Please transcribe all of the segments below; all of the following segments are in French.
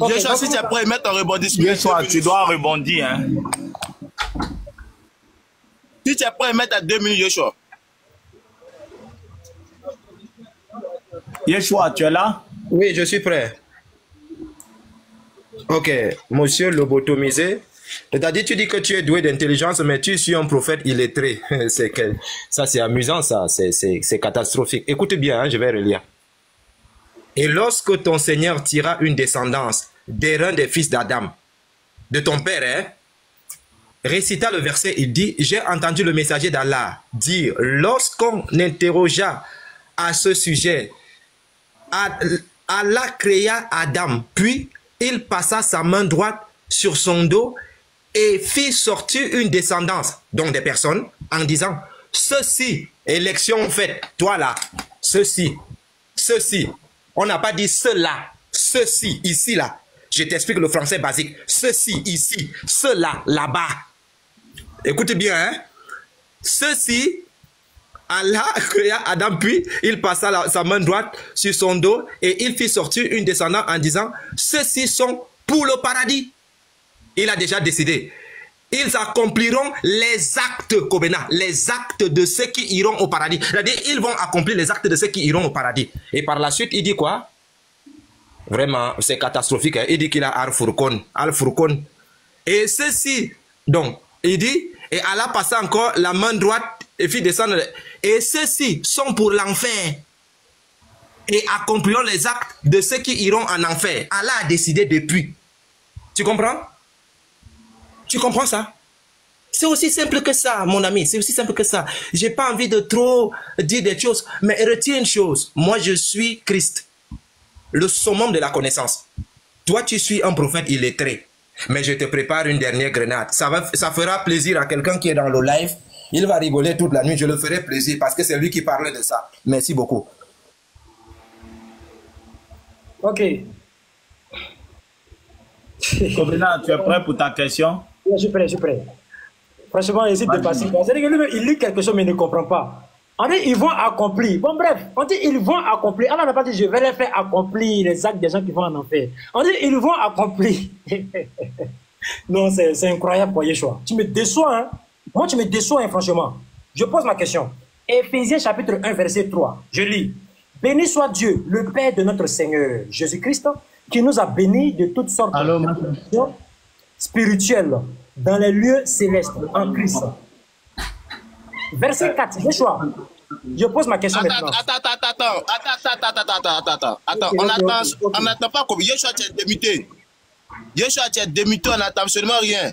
Yeshua, si tu es prêt, mets ton rebondissement. Yeshua, tu dois rebondir. Hein. Si tu es prêt, mets ta 2 minutes, Yeshua. Yeshua, tu es là? Oui, je suis prêt. Ok, monsieur lobotomisé. C'est-à-dire, tu dis que tu es doué d'intelligence, mais tu suis un prophète illettré. Ça, c'est amusant, ça. C'est catastrophique. Écoute bien, hein, je vais relire. Et lorsque ton Seigneur tira une descendance des reins des fils d'Adam, de ton père, hein, récita le verset, il dit, j'ai entendu le messager d'Allah dire, lorsqu'on interrogea à ce sujet, Allah créa Adam, puis il passa sa main droite sur son dos et fit sortir une descendance, donc des personnes, en disant, ceci, élection faite, toi là, ceci, on n'a pas dit cela, ceci, ici, là. Je t'explique le français basique. Ceci, ici, cela, là-bas. Écoutez bien, hein. Ceci, Allah créa Adam, puis il passa sa main droite sur son dos et il fit sortir une descendante en disant, ceux-ci sont pour le paradis. Il a déjà décidé. Ils accompliront les actes, Kobena, les actes de ceux qui iront au paradis. C'est-à-dire, ils vont accomplir les actes de ceux qui iront au paradis. Et par la suite, il dit quoi? Vraiment, c'est catastrophique. Hein? Il dit qu'il a Al-Furqon. Et ceci, donc, il dit, et Allah passa encore la main droite et fit descendre. Et ceux-ci sont pour l'enfer. Et accompliront les actes de ceux qui iront en enfer. Allah a décidé depuis. Tu comprends? Tu comprends ça? C'est aussi simple que ça, mon ami. C'est aussi simple que ça. J'ai pas envie de trop dire des choses. Mais retiens une chose. Moi, je suis Christ. Le summum de la connaissance. Toi, tu suis un prophète illettré. Mais je te prépare une dernière grenade. Ça fera plaisir à quelqu'un qui est dans le live. Il va rigoler toute la nuit. Je le ferai plaisir parce que c'est lui qui parlait de ça. Merci beaucoup. Ok. Kobena, tu es prêt pour ta question? Je suis prêt, je suis prêt. Franchement, il hésite de passer. C'est-à-dire que lui, il lit quelque chose mais il ne comprend pas. On dit ils vont accomplir. Bon bref, on dit ils vont accomplir. Allah n'a pas dit je vais les faire accomplir les actes des gens qui vont en enfer. On dit ils vont accomplir. Non, c'est incroyable pour Yeshua. Tu me déçois, hein. Moi, tu me déçois, hein, franchement. Je pose ma question. Éphésiens chapitre 1, verset 3. Je lis. Béni soit Dieu, le Père de notre Seigneur Jésus-Christ, qui nous a bénis de toutes sortes de bénédictions spirituelles dans les lieux célestes en Christ. Verset 4, Yeshua. Je pose ma question maintenant. Attends. On n'attend pas comme Yeshua, tu es démuté. Yeshua, tu es démuté, on n'attend absolument rien.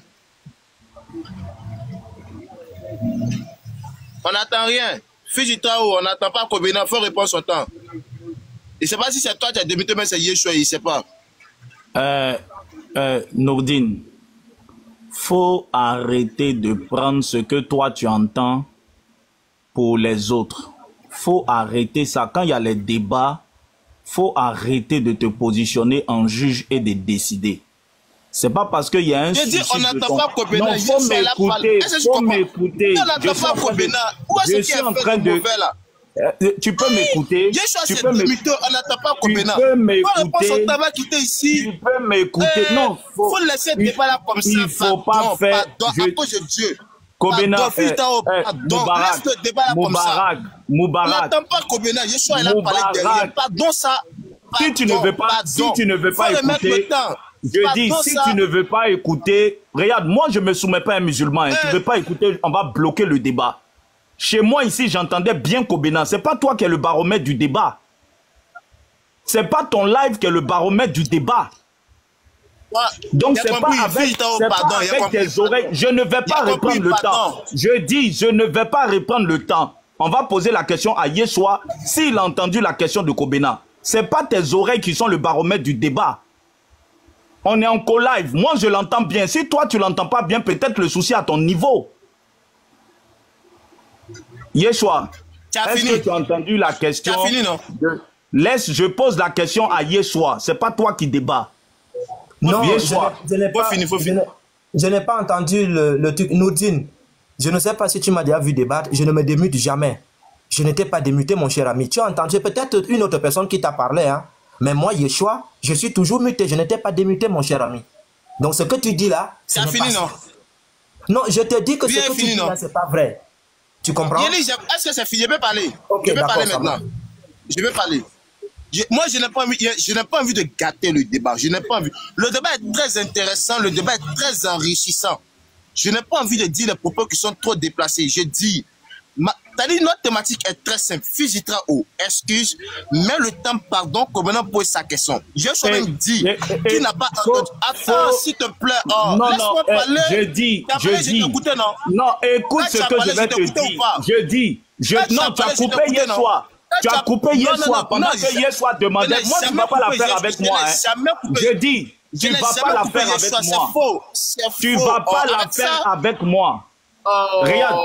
On n'attend rien. Fais-toi où on n'attend pas Kobena, il faut répondre son temps. Je ne sais pas si c'est toi qui as débuté, mais c'est Yeshua, il ne sait pas. Nourdine, faut arrêter de prendre ce que toi tu entends pour les autres. Faut arrêter ça. Quand il y a les débats, faut arrêter de te positionner en juge et de décider. C'est pas parce qu'il y a un souci. Je dis, on n'attend pas Kobena. Non, faut m'écouter. Faut m'écouter. Je suis en train de... Tu peux m'écouter. Tu peux m'écouter. On n'attend pas Kobena. Tu peux m'écouter. Tu peux m'écouter. Non, faut laisser le débat là comme ça. Il faut pas faire. À cause de Dieu. Kobena, Moubarak. On n'attend pas Kobena. Yeshua, il a parlé derrière. Pardon ça. Si tu ne veux pas écouter, je dis, si tu ne veux pas écouter, regarde, moi je me soumets pas à un musulman. Hein, tu ne veux pas écouter, on va bloquer le débat. Chez moi ici, j'entendais bien Kobena. C'est pas toi qui es le baromètre du débat. C'est pas ton live qui est le baromètre du débat. Donc c'est pas avec tes oreilles. Je ne vais pas reprendre le temps. Je dis, je ne vais pas reprendre le temps. On va poser la question à Yeshua s'il a entendu la question de Kobena. C'est pas tes oreilles qui sont le baromètre du débat. On est en co-live. Moi, je l'entends bien. Si toi, tu l'entends pas bien, peut-être le souci à ton niveau. Yeshua, est-ce que tu as entendu la question? Tu as fini, non? Laisse, je pose la question à Yeshua. C'est pas toi qui débat. Non, Yeshua. je n'ai pas, Je n'ai pas entendu le truc. Nourdine, je ne sais pas si tu m'as déjà vu débattre. Je ne me démute jamais. Je n'étais pas démuté, mon cher ami. Tu as entendu peut-être une autre personne qui t'a parlé, hein. Mais moi, Yeshua, je suis toujours muté. Je n'étais pas démuté, mon cher ami. Donc, ce que tu dis là... C'est fini, non? Non, je te dis que Bien ce que fini, tu dis non? là, c'est pas vrai. Tu comprends? Est-ce que c'est fini? Je vais parler. Okay, je vais parler maintenant. Je vais parler. Moi, je n'ai pas envie de gâter le débat. Je n'ai pas envie. Le débat est très intéressant. Le débat est très enrichissant. Je n'ai pas envie de dire les propos qui sont trop déplacés. Je dis... notre thématique est très simple. Fizitra ou excuse, mais le temps pardon comme maintenant pose sa question. Je suis même dit qu'il n'a pas entendu. Attends, s'il te plaît. Oh, laisse-moi parler. Je dis. Non, écoute ce que je vais te dire. Non, tu as coupé hier soir. Tu as coupé hier soir pendant que hier soir demandait. Moi, tu ne vas pas la faire avec moi. Je dis, tu ne vas pas la faire avec moi. Tu ne vas pas la faire avec moi. Regarde,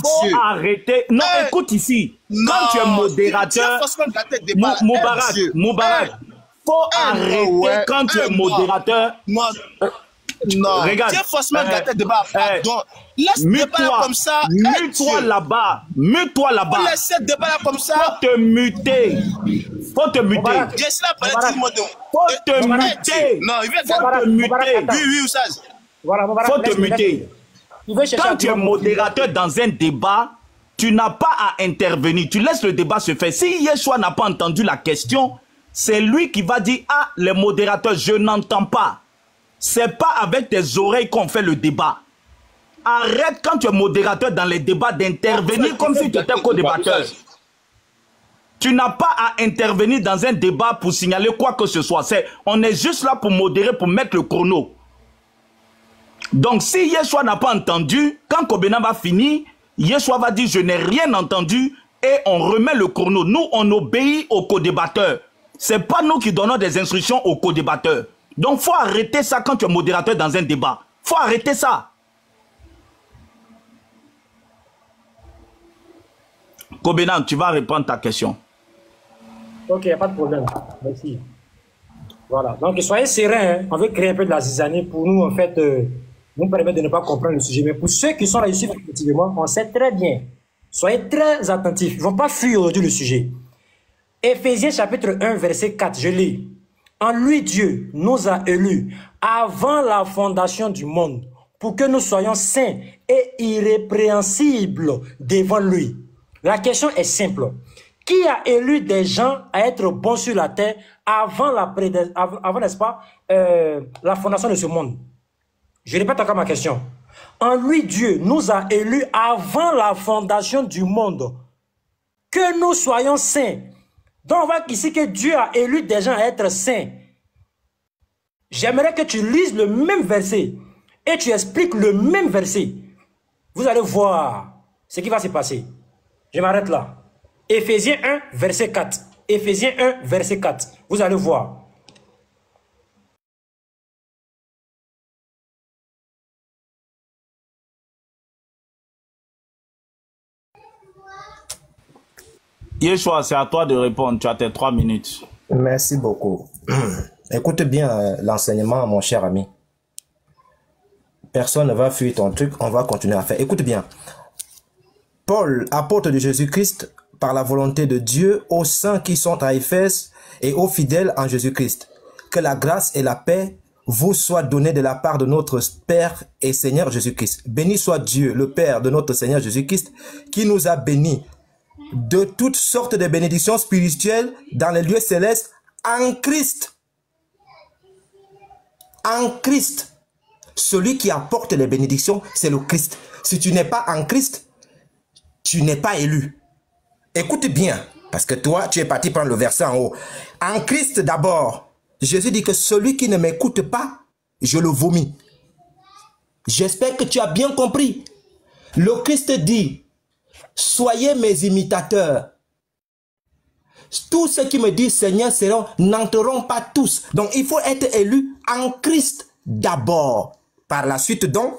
faut arrêter. Non, écoute ici. Quand tu es modérateur, Moubarak, faut arrêter quand tu es modérateur. Non, regarde. Tu es forcément gâté de débat. Pardon. Laisse le débat comme ça. Mute-toi là-bas. Mute-toi là-bas. Laisse le débat comme ça. Faut te muter. Faut te muter. Faut te muter. Non, il vient te muter. Oui, Oussaz. Faut te muter. Quand tu es modérateur dans un débat, tu n'as pas à intervenir. Tu laisses le débat se faire. Si Yeshua n'a pas entendu la question, c'est lui qui va dire « Ah, les modérateurs, je n'entends pas. » C'est pas avec tes oreilles qu'on fait le débat. Arrête quand tu es modérateur dans les débats d'intervenir comme si tu étais co-débatteur. Tu n'as pas à intervenir dans un débat pour signaler quoi que ce soit. On est juste là pour modérer, pour mettre le chrono. Donc, si Yeshua n'a pas entendu, quand Kobena va finir, Yeshua va dire « Je n'ai rien entendu » et on remet le chrono. Nous, on obéit aux co-débatteurs. Ce n'est pas nous qui donnons des instructions aux co-débatteurs. Donc, il faut arrêter ça quand tu es modérateur dans un débat. Il faut arrêter ça. Kobena, tu vas répondre à ta question. Ok, il n'y a pas de problème. Merci. Voilà. Donc, soyez sereins. Hein. On veut créer un peu de la zizanie pour nous, en fait, nous permettre de ne pas comprendre le sujet. Mais pour ceux qui sont là ici, effectivement, on sait très bien. Soyez très attentifs. Ils ne vont pas fuir aujourd'hui le sujet. Éphésiens chapitre 1, verset 4, je lis. En lui, Dieu nous a élus avant la fondation du monde pour que nous soyons saints et irrépréhensibles devant lui. La question est simple. Qui a élu des gens à être bons sur la terre avant n'est-ce pas, la fondation de ce monde? Je répète encore ma question. En lui, Dieu nous a élus avant la fondation du monde. Que nous soyons saints. Donc, on voit ici que Dieu a élu des gens à être saints. J'aimerais que tu lises le même verset et tu expliques le même verset. Vous allez voir ce qui va se passer. Je m'arrête là. Éphésiens 1, verset 4. Éphésiens 1, verset 4. Vous allez voir. Yeshua, c'est à toi de répondre. Tu as tes 3 minutes. Merci beaucoup. Écoute bien l'enseignement, mon cher ami. Personne ne va fuir ton truc. On va continuer à faire. Écoute bien. Paul, apôtre de Jésus-Christ, par la volonté de Dieu, aux saints qui sont à Éphèse et aux fidèles en Jésus-Christ. Que la grâce et la paix vous soient données de la part de notre Père et Seigneur Jésus-Christ. Béni soit Dieu, le Père de notre Seigneur Jésus-Christ, qui nous a bénis de toutes sortes de bénédictions spirituelles dans les lieux célestes en Christ. En Christ. Celui qui apporte les bénédictions, c'est le Christ. Si tu n'es pas en Christ, tu n'es pas élu. Écoute bien, parce que toi, tu es parti prendre le verset en haut. En Christ d'abord, Jésus dit que celui qui ne m'écoute pas, je le vomis. J'espère que tu as bien compris. Le Christ dit, soyez mes imitateurs. Tous ceux qui me disent Seigneur, Seigneur, n'entreront pas tous. Donc, il faut être élu en Christ d'abord. Par la suite, donc,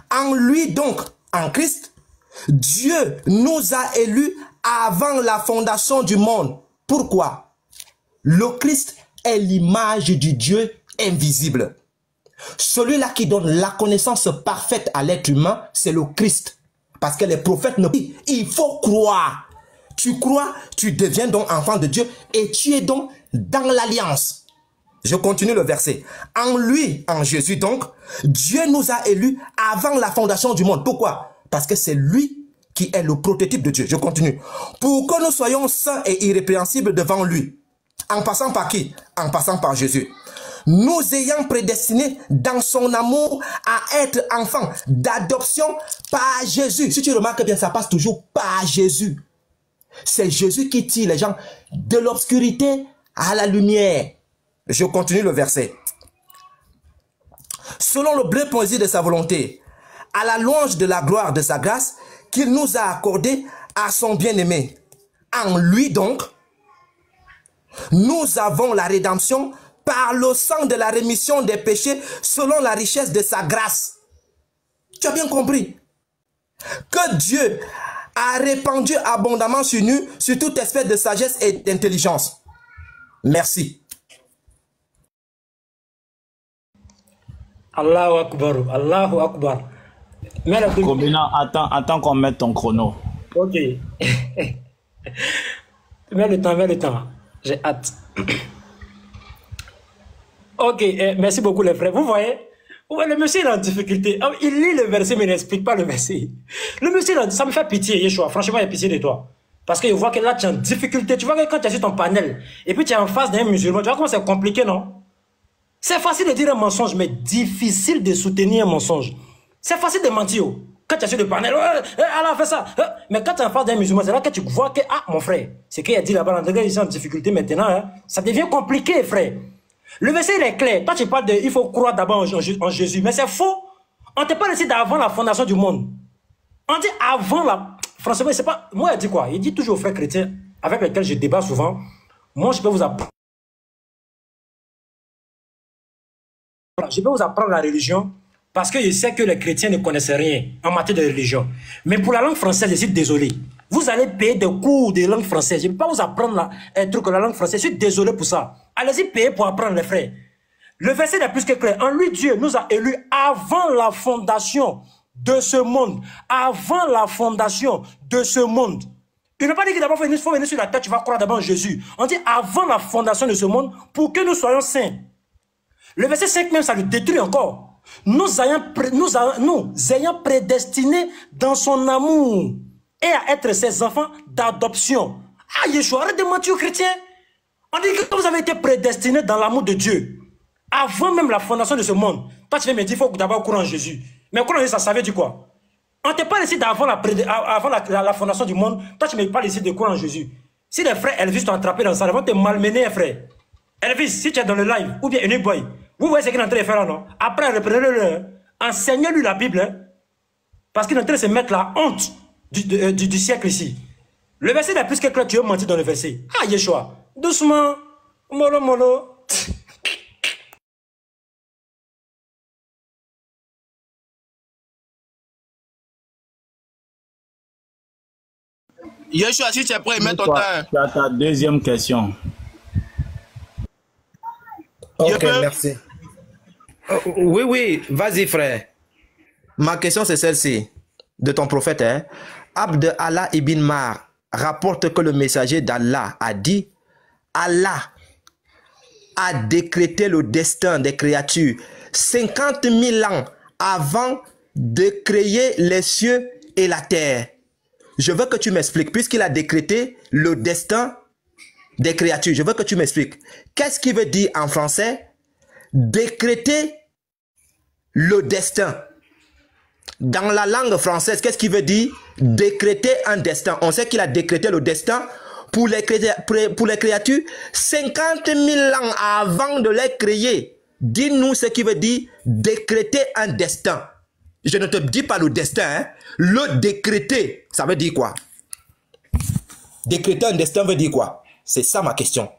en lui, donc, en Christ, Dieu nous a élus avant la fondation du monde. Pourquoi? Le Christ est l'image du Dieu invisible. Celui-là qui donne la connaissance parfaite à l'être humain, c'est le Christ. Parce que les prophètes ne... Il faut croire. Tu crois, tu deviens donc enfant de Dieu et tu es donc dans l'alliance. Je continue le verset. En lui, en Jésus donc, Dieu nous a élus avant la fondation du monde. Pourquoi? Parce que c'est lui qui est le prototype de Dieu. Je continue. Pour que nous soyons saints et irrépréhensibles devant lui. En passant par qui? En passant par Jésus. Nous ayant prédestinés dans son amour à être enfants d'adoption par Jésus. Si tu remarques bien, ça passe toujours par Jésus. C'est Jésus qui tire les gens de l'obscurité à la lumière. Je continue le verset. Selon le bleu plaisir de sa volonté, à la louange de la gloire de sa grâce, qu'il nous a accordé à son bien-aimé. En lui donc, nous avons la rédemption par le sang de la rémission des péchés selon la richesse de sa grâce. Tu as bien compris? Que Dieu a répandu abondamment sur nous, sur toute espèce de sagesse et d'intelligence. Merci. Allahu Akbar, Allahu Akbar. Kobina, attends qu'on mette ton chrono. Ok. Mets le temps. J'ai hâte. Ok, merci beaucoup les frères. Vous voyez, le monsieur est en difficulté. Il lit le verset mais il n'explique pas le verset. Le monsieur, ça me fait pitié, Yeshua. Franchement, il y a pitié de toi. Parce qu'il voit que là, tu es en difficulté. Tu vois que quand tu es sur ton panel et puis tu es en face d'un musulman, tu vois comment c'est compliqué, non? C'est facile de dire un mensonge, mais difficile de soutenir un mensonge. C'est facile de mentir. Quand tu es sur le panel, Allah fait ça. Mais quand tu es en face d'un musulman, c'est là que tu vois que, ah, mon frère, c'est qu'il a dit là-bas, il est en difficulté maintenant. Hein, ça devient compliqué, frère. Le verset il est clair. Toi, tu parles de il faut croire d'abord en Jésus. Mais c'est faux. On ne t'a pas laissé d'avant la fondation du monde. On dit avant la. Franchement, c'est pas. Moi, il dit quoi? Il dit toujours aux frères chrétiens avec lesquels je débat souvent. Moi, je peux vous apprendre. Je peux vous apprendre la religion parce que je sais que les chrétiens ne connaissent rien en matière de religion. Mais pour la langue française, je suis désolé. Vous allez payer des cours de langue française. Je ne peux pas vous apprendre un truc de la langue française. Je suis désolé pour ça. Allez-y payer pour apprendre, les frères. Le verset est plus que clair. En lui, Dieu nous a élus avant la fondation de ce monde. Avant la fondation de ce monde. Il ne pas dit que d'abord il faut venir sur la terre, tu vas croire d'abord en Jésus. On dit avant la fondation de ce monde pour que nous soyons saints. Le verset 5 même, ça le détruit encore. Nous ayant prédestinés dans son amour et à être ses enfants d'adoption. Ah, Yeshua, arrête de mentir aux chrétiens. On dit que vous avez été prédestinés dans l'amour de Dieu. Avant même la fondation de ce monde. Toi, tu viens me dire, il faut d'abord croire en Jésus. Mais croire en Jésus, ça savait dire quoi? On ne t'a pas laissé avant la fondation du monde. Toi, tu ne m'as pas laissé de croire en Jésus. Si les frères Elvis t'ont attrapé dans ça, ils vont te malmener, frère. Elvis, si tu es dans le live, ou bien Uniboy, vous voyez ce qu'il est en train de faire là, non? Après, reprenez-le, enseignez-lui la Bible, hein, parce qu'il est en train de se mettre la honte du siècle ici. Le verset est plus que clair, tu veux mentir dans le verset. Ah, Yeshua, doucement, mollo, mollo. Yeshua, si tu es prêt, mets ton temps. Tu as ta deuxième question. Ok, merci. Oui, vas-y, frère. Ma question, c'est celle-ci, de ton prophète. Hein? Abd Allah ibn Mar rapporte que le messager d'Allah a dit Allah a décrété le destin des créatures 50 000 ans avant de créer les cieux et la terre. Je veux que tu m'expliques, puisqu'il a décrété le destin des créatures. Je veux que tu m'expliques. Qu'est-ce qui veut dire en français décréter le destin? Dans la langue française, qu'est-ce qui veut dire décréter un destin? On sait qu'il a décrété le destin pour les créatures 50 000 ans avant de les créer. Dis-nous ce qui veut dire décréter un destin. Je ne te dis pas le destin, hein? Le décréter, ça veut dire quoi? Décréter un destin veut dire quoi? C'est ça ma question.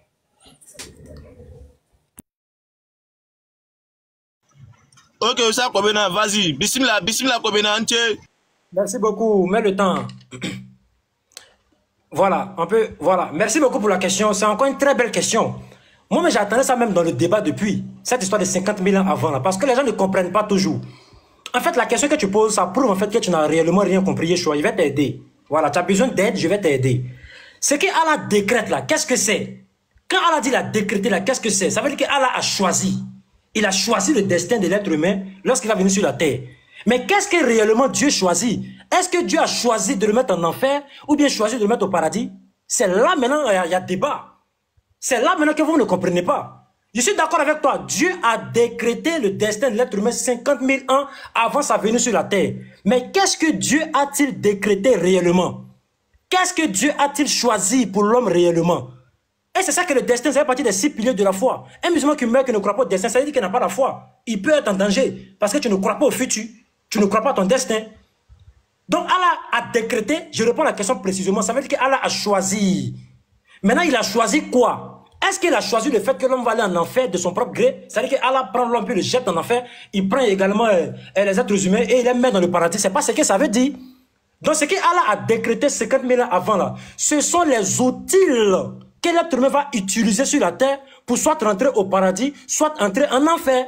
Ok, ça, Kobena, vas-y. Bismillah, Kobena, entier. Merci beaucoup, mets le temps. Voilà, voilà. Merci beaucoup pour la question. C'est encore une très belle question. Moi, j'attendais ça même dans le débat depuis. Cette histoire de 50 000 ans avant, là, parce que les gens ne comprennent pas toujours. En fait, la question que tu poses, ça prouve en fait que tu n'as réellement rien compris, Yeshua. Il va t'aider. Voilà, tu as besoin d'aide, je vais t'aider. Ce qu'Allah décrète là, qu'est-ce que c'est? Quand Allah dit la décréter là, qu'est-ce que c'est? Ça veut dire qu'Allah a choisi. Il a choisi le destin de l'être humain lorsqu'il va venir sur la terre. Mais qu'est-ce que réellement Dieu choisit? Est-ce que Dieu a choisi de le mettre en enfer ou bien choisi de le mettre au paradis? C'est là maintenant, il y a débat. C'est là maintenant que vous ne comprenez pas. Je suis d'accord avec toi. Dieu a décrété le destin de l'être humain 50 000 ans avant sa venue sur la terre. Mais qu'est-ce que Dieu a-t-il décrété réellement? Qu'est-ce que Dieu a-t-il choisi pour l'homme réellement? Et c'est ça que le destin, ça fait partie des 6 piliers de la foi. Un musulman qui meurt, qui ne croit pas au destin, ça veut dire qu'il n'a pas la foi. Il peut être en danger parce que tu ne crois pas au futur. Tu ne crois pas à ton destin. Donc Allah a décrété, je réponds à la question précisément, ça veut dire qu'Allah a choisi. Maintenant, il a choisi quoi? Est-ce qu'il a choisi le fait que l'homme va aller en enfer de son propre gré? C'est-à-dire qu'Allah prend l'homme puis le jette en enfer, il prend également les êtres humains et il les met dans le paradis. C'est pas ce que ça veut dire. Donc ce qu'Allah a décrété 50 000 ans avant là, ce sont les outils que l'être humain va utiliser sur la terre pour soit rentrer au paradis, soit entrer en enfer.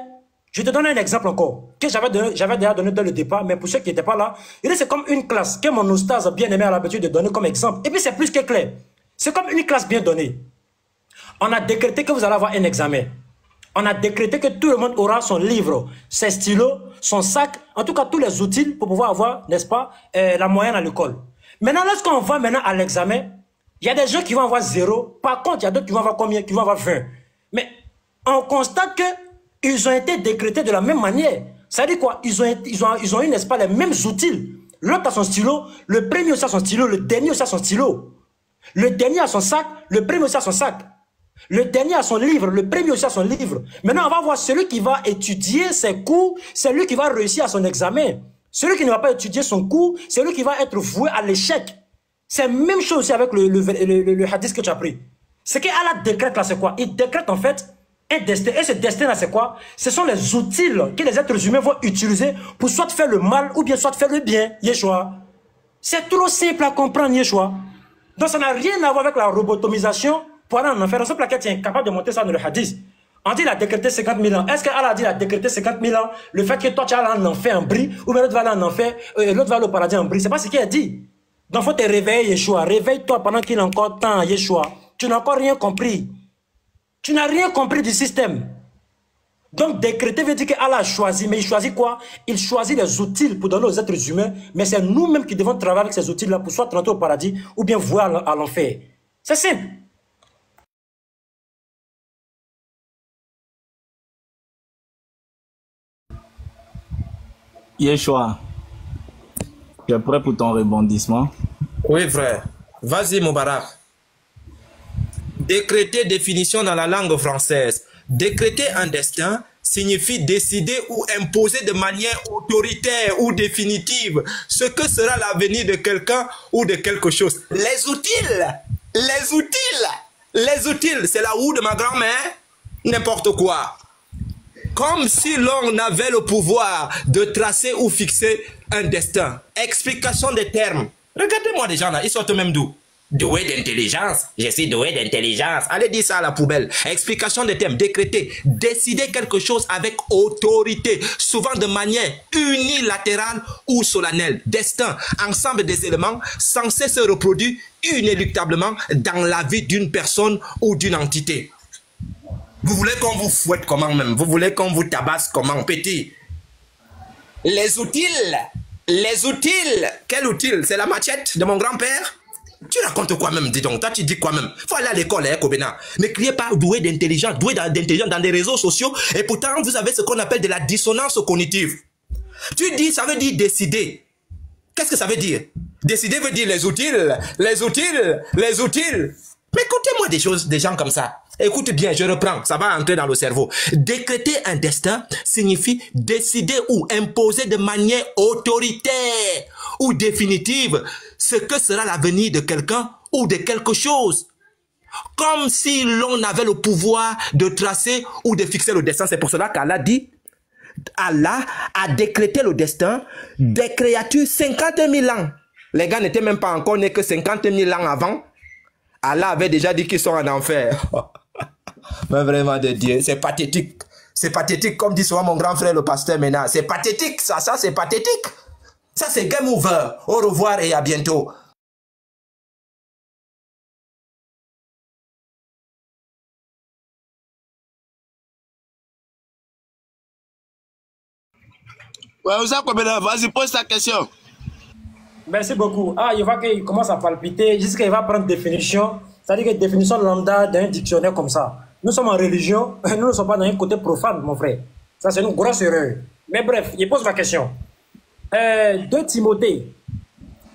Je te donne un exemple encore, que j'avais déjà donné dans le départ, mais pour ceux qui n'étaient pas là, c'est comme une classe que mon oustaz bien-aimé a l'habitude de donner comme exemple. Et puis c'est plus que clair. C'est comme une classe bien donnée. On a décrété que vous allez avoir un examen. On a décrété que tout le monde aura son livre, ses stylos, son sac, en tout cas tous les outils pour pouvoir avoir, n'est-ce pas, la moyenne à l'école. Maintenant, lorsqu'on va maintenant à l'examen, il y a des gens qui vont avoir 0. Par contre, il y a d'autres qui vont avoir combien? Qui vont avoir 20. Mais on constate que ils ont été décrétés de la même manière. Ça dit quoi? Ils ont eu, n'est-ce pas, les mêmes outils. L'autre a son stylo, le premier aussi a son stylo, le dernier aussi a son stylo. Le dernier a son sac, le premier aussi a son sac. Le dernier a son livre, le premier aussi a son livre. Maintenant, on va voir celui qui va étudier ses cours, c'est lui qui va réussir à son examen. Celui qui ne va pas étudier son cours, c'est lui qui va être voué à l'échec. C'est la même chose aussi avec le hadith que tu as pris. Ce qu'Allah décrète là, c'est quoi? Il décrète en fait un destin. Et ce destin là, c'est quoi? Ce sont les outils que les êtres humains vont utiliser pour soit faire le mal ou bien soit faire le bien. Yeshua. C'est trop simple à comprendre, Yeshua. Donc ça n'a rien à voir avec la robotomisation pour aller en enfer. C'est pour laquelle tu es incapable de monter ça dans le hadith. On dit qu'il a décrété 50 000 ans. Est-ce qu'Allah a dit qu'il a décrété 50 000 ans? Le fait que toi tu vas aller en enfer en bris, ou bien l'autre va aller en enfer, l'autre va aller au paradis en bris. C'est pas ce qu'il a dit. Donc il faut te réveiller, Yeshua. Réveille-toi pendant qu'il est encore temps, Yeshua. Tu n'as encore rien compris. Tu n'as rien compris du système. Donc décréter veut dire qu'Allah a choisi. Mais il choisit quoi? Il choisit les outils pour donner aux êtres humains. Mais c'est nous-mêmes qui devons travailler avec ces outils-là pour soit rentrer au paradis ou bien voir à l'enfer. C'est simple. Yeshua, tu es prêt pour ton rebondissement? Oui, frère. Vas-y, Moubarak. Décréter, définition dans la langue française. Décréter un destin signifie décider ou imposer de manière autoritaire ou définitive ce que sera l'avenir de quelqu'un ou de quelque chose. Les outils, c'est la roue de ma grand-mère, n'importe quoi. Comme si l'on avait le pouvoir de tracer ou fixer un destin. Explication des termes. Regardez-moi des gens là, ils sortent même d'où? Doué d'intelligence. Je suis doué d'intelligence. Allez dire ça à la poubelle. Explication des termes. Décréter. Décider quelque chose avec autorité. Souvent de manière unilatérale ou solennelle. Destin. Ensemble des éléments censés se reproduire inéluctablement dans la vie d'une personne ou d'une entité. Vous voulez qu'on vous fouette comment même? Vous voulez qu'on vous tabasse comment, petit? Les outils. Quel outil? C'est la machette de mon grand-père? Tu racontes quoi même, dis donc? Toi, tu dis quoi même? Faut aller à l'école, hein, Kobena. Ne criez pas doué d'intelligence dans des réseaux sociaux. Et pourtant, vous avez ce qu'on appelle de la dissonance cognitive. Tu dis, ça veut dire décider. Qu'est-ce que ça veut dire? Décider veut dire les outils. Mais écoutez-moi des gens comme ça. Écoute bien, je reprends, ça va entrer dans le cerveau. Décréter un destin signifie décider ou imposer de manière autoritaire ou définitive ce que sera l'avenir de quelqu'un ou de quelque chose. Comme si l'on avait le pouvoir de tracer ou de fixer le destin. C'est pour cela qu'Allah dit, Allah a décrété le destin des créatures 50 000 ans. Les gars n'étaient même pas encore nés que 50 000 ans avant. Allah avait déjà dit qu'ils sont en enfer. Mais vraiment de Dieu, c'est pathétique. C'est pathétique, comme dit souvent mon grand frère le pasteur Ménard. C'est pathétique, ça c'est pathétique. Ça c'est game over. Au revoir et à bientôt. Ouais, vas-y, pose ta question. Merci beaucoup. Ah, il voit qu'il commence à palpiter jusqu'à il va prendre définition. C'est-à-dire que définition lambda d'un dictionnaire comme ça. Nous sommes en religion, nous ne sommes pas dans un côté profane, mon frère. Ça, c'est une grosse erreur. Mais bref, il pose ma question. 2 Timothée,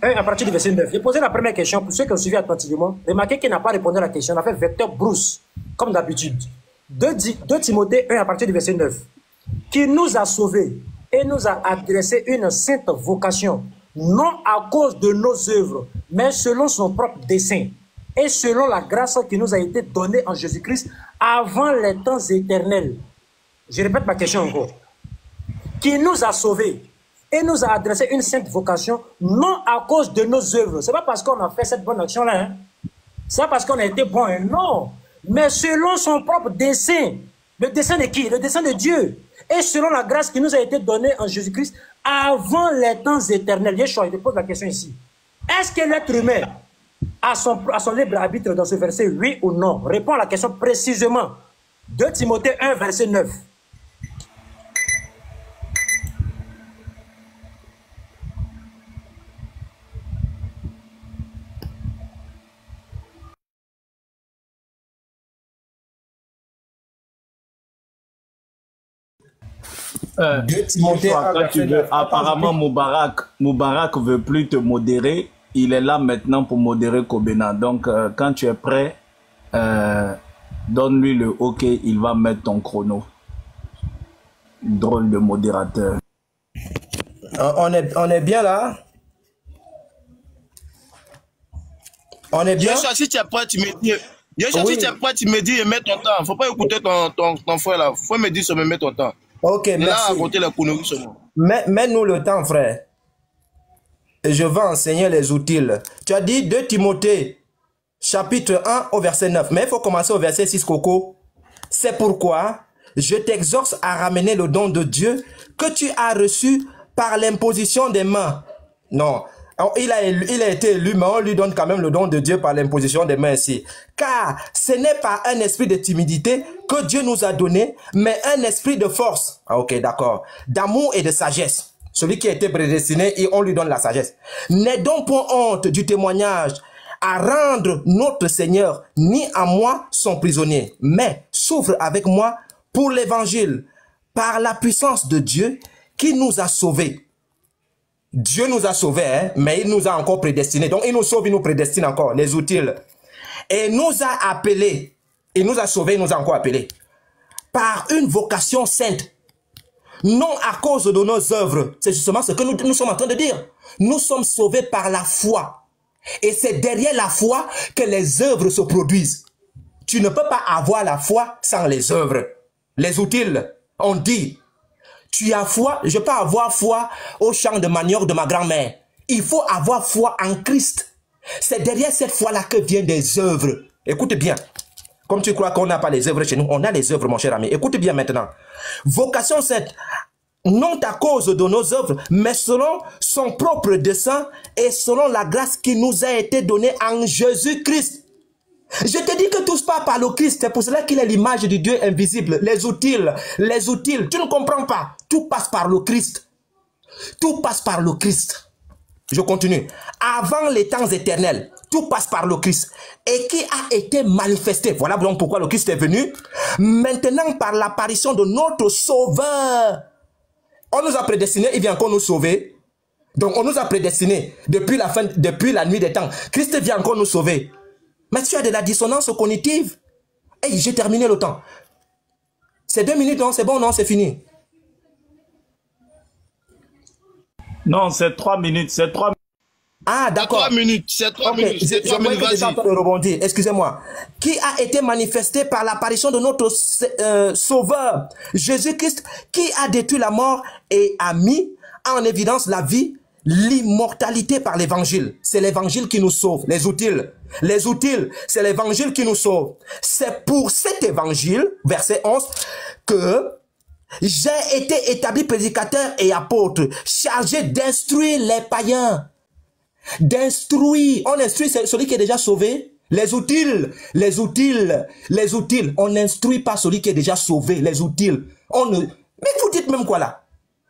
1 à partir du verset 9. Il posé la première question pour ceux qui ont suivi attentivement. Remarquez qu'il n'a pas répondu à la question. Il a fait vecteur brousse, comme d'habitude. 2 Timothée 1 à partir du verset 9. Qui nous a sauvés et nous a adressé une sainte vocation, non à cause de nos œuvres, mais selon son propre dessein et selon la grâce qui nous a été donnée en Jésus-Christ avant les temps éternels. Je répète ma question encore. Qui nous a sauvés et nous a adressé une sainte vocation, non à cause de nos œuvres. Ce n'est pas parce qu'on a fait cette bonne action-là. Hein? Ce n'est pas parce qu'on a été bon. Hein? Non. Mais selon son propre dessein. Le dessein de qui? Le dessein de Dieu. Et selon la grâce qui nous a été donnée en Jésus-Christ avant les temps éternels. Yeshua, il pose la question ici. Est-ce que l'être humain a son libre arbitre dans ce verset, oui ou non? Réponds à la question précisément. 2 Timothée 1, verset 9. Apparemment, Moubarak veut plus te modérer. Il est là maintenant pour modérer Kobena. Donc, quand tu es prêt, donne-lui le OK. Il va mettre ton chrono. Drôle de modérateur. On est bien là? On est bien? Si tu es prêt, tu me dis. Si tu es prêt, tu me dis et mets ton temps. Il ne faut pas écouter ton frère là. Il faut me dire sur me mettre ton temps. Ok, merci. Mets-nous le temps, frère. Et je vais enseigner les outils. Tu as dit 2 Timothée, chapitre 1 au verset 9. Mais il faut commencer au verset 6, Coco. C'est pourquoi je t'exhorte à ramener le don de Dieu que tu as reçu par l'imposition des mains. Non. Il a été élu, mais on lui donne quand même le don de Dieu par l'imposition des mains ici. Car ce n'est pas un esprit de timidité que Dieu nous a donné, mais un esprit de force. Ah, ok, d'accord. D'amour et de sagesse. Celui qui a été prédestiné, et on lui donne la sagesse. N'aie donc point honte du témoignage à rendre notre Seigneur, ni à moi son prisonnier, mais souffre avec moi pour l'évangile, par la puissance de Dieu qui nous a sauvés. Dieu nous a sauvés, hein, mais il nous a encore prédestinés. Donc il nous sauve, il nous prédestine encore, les outils. Et il nous a appelés, il nous a sauvés, il nous a encore appelés. Par une vocation sainte. Non à cause de nos œuvres. C'est justement ce que nous sommes en train de dire. Nous sommes sauvés par la foi. Et c'est derrière la foi que les œuvres se produisent. Tu ne peux pas avoir la foi sans les œuvres. Les outils, on dit. Tu as foi, je peux avoir foi au champ de manioc de ma grand-mère. Il faut avoir foi en Christ. C'est derrière cette foi-là que viennent des œuvres. Écoute bien. Comme tu crois qu'on n'a pas les œuvres chez nous, on a les œuvres, mon cher ami. Écoute bien maintenant. Vocation sainte, non à cause de nos œuvres, mais selon son propre dessein et selon la grâce qui nous a été donnée en Jésus-Christ. Je te dis que tout se passe par le Christ. C'est pour cela qu'il est l'image du Dieu invisible. Les outils. Tu ne comprends pas. Tout passe par le Christ. Tout passe par le Christ. Je continue. Avant les temps éternels, tout passe par le Christ. Et qui a été manifesté. Voilà donc pourquoi le Christ est venu. Maintenant par l'apparition de notre Sauveur. On nous a prédestinés, il vient encore nous sauver. Donc on nous a prédestinés depuis la nuit des temps. Christ vient encore nous sauver. Mais tu as de la dissonance cognitive. Hey, j'ai terminé le temps. C'est 2 minutes, non? C'est bon, non? C'est fini. Non, c'est 3 minutes. C'est 3 minutes. Ah, d'accord. 3 minutes. C'est 3 minutes. C'est 3 minutes. Vas-y. De rebondir. Excusez-moi. Qui a été manifesté par l'apparition de notre Sauveur, Jésus-Christ, qui a détruit la mort et a mis en évidence la vie l'immortalité par l'évangile. C'est l'évangile qui nous sauve, les outils. Les outils, c'est l'évangile qui nous sauve. C'est pour cet évangile, verset 11, que j'ai été établi prédicateur et apôtre, chargé d'instruire les païens. D'instruire. On instruit celui qui est déjà sauvé. Les outils. On n'instruit pas celui qui est déjà sauvé. Les outils. Mais vous dites même quoi là?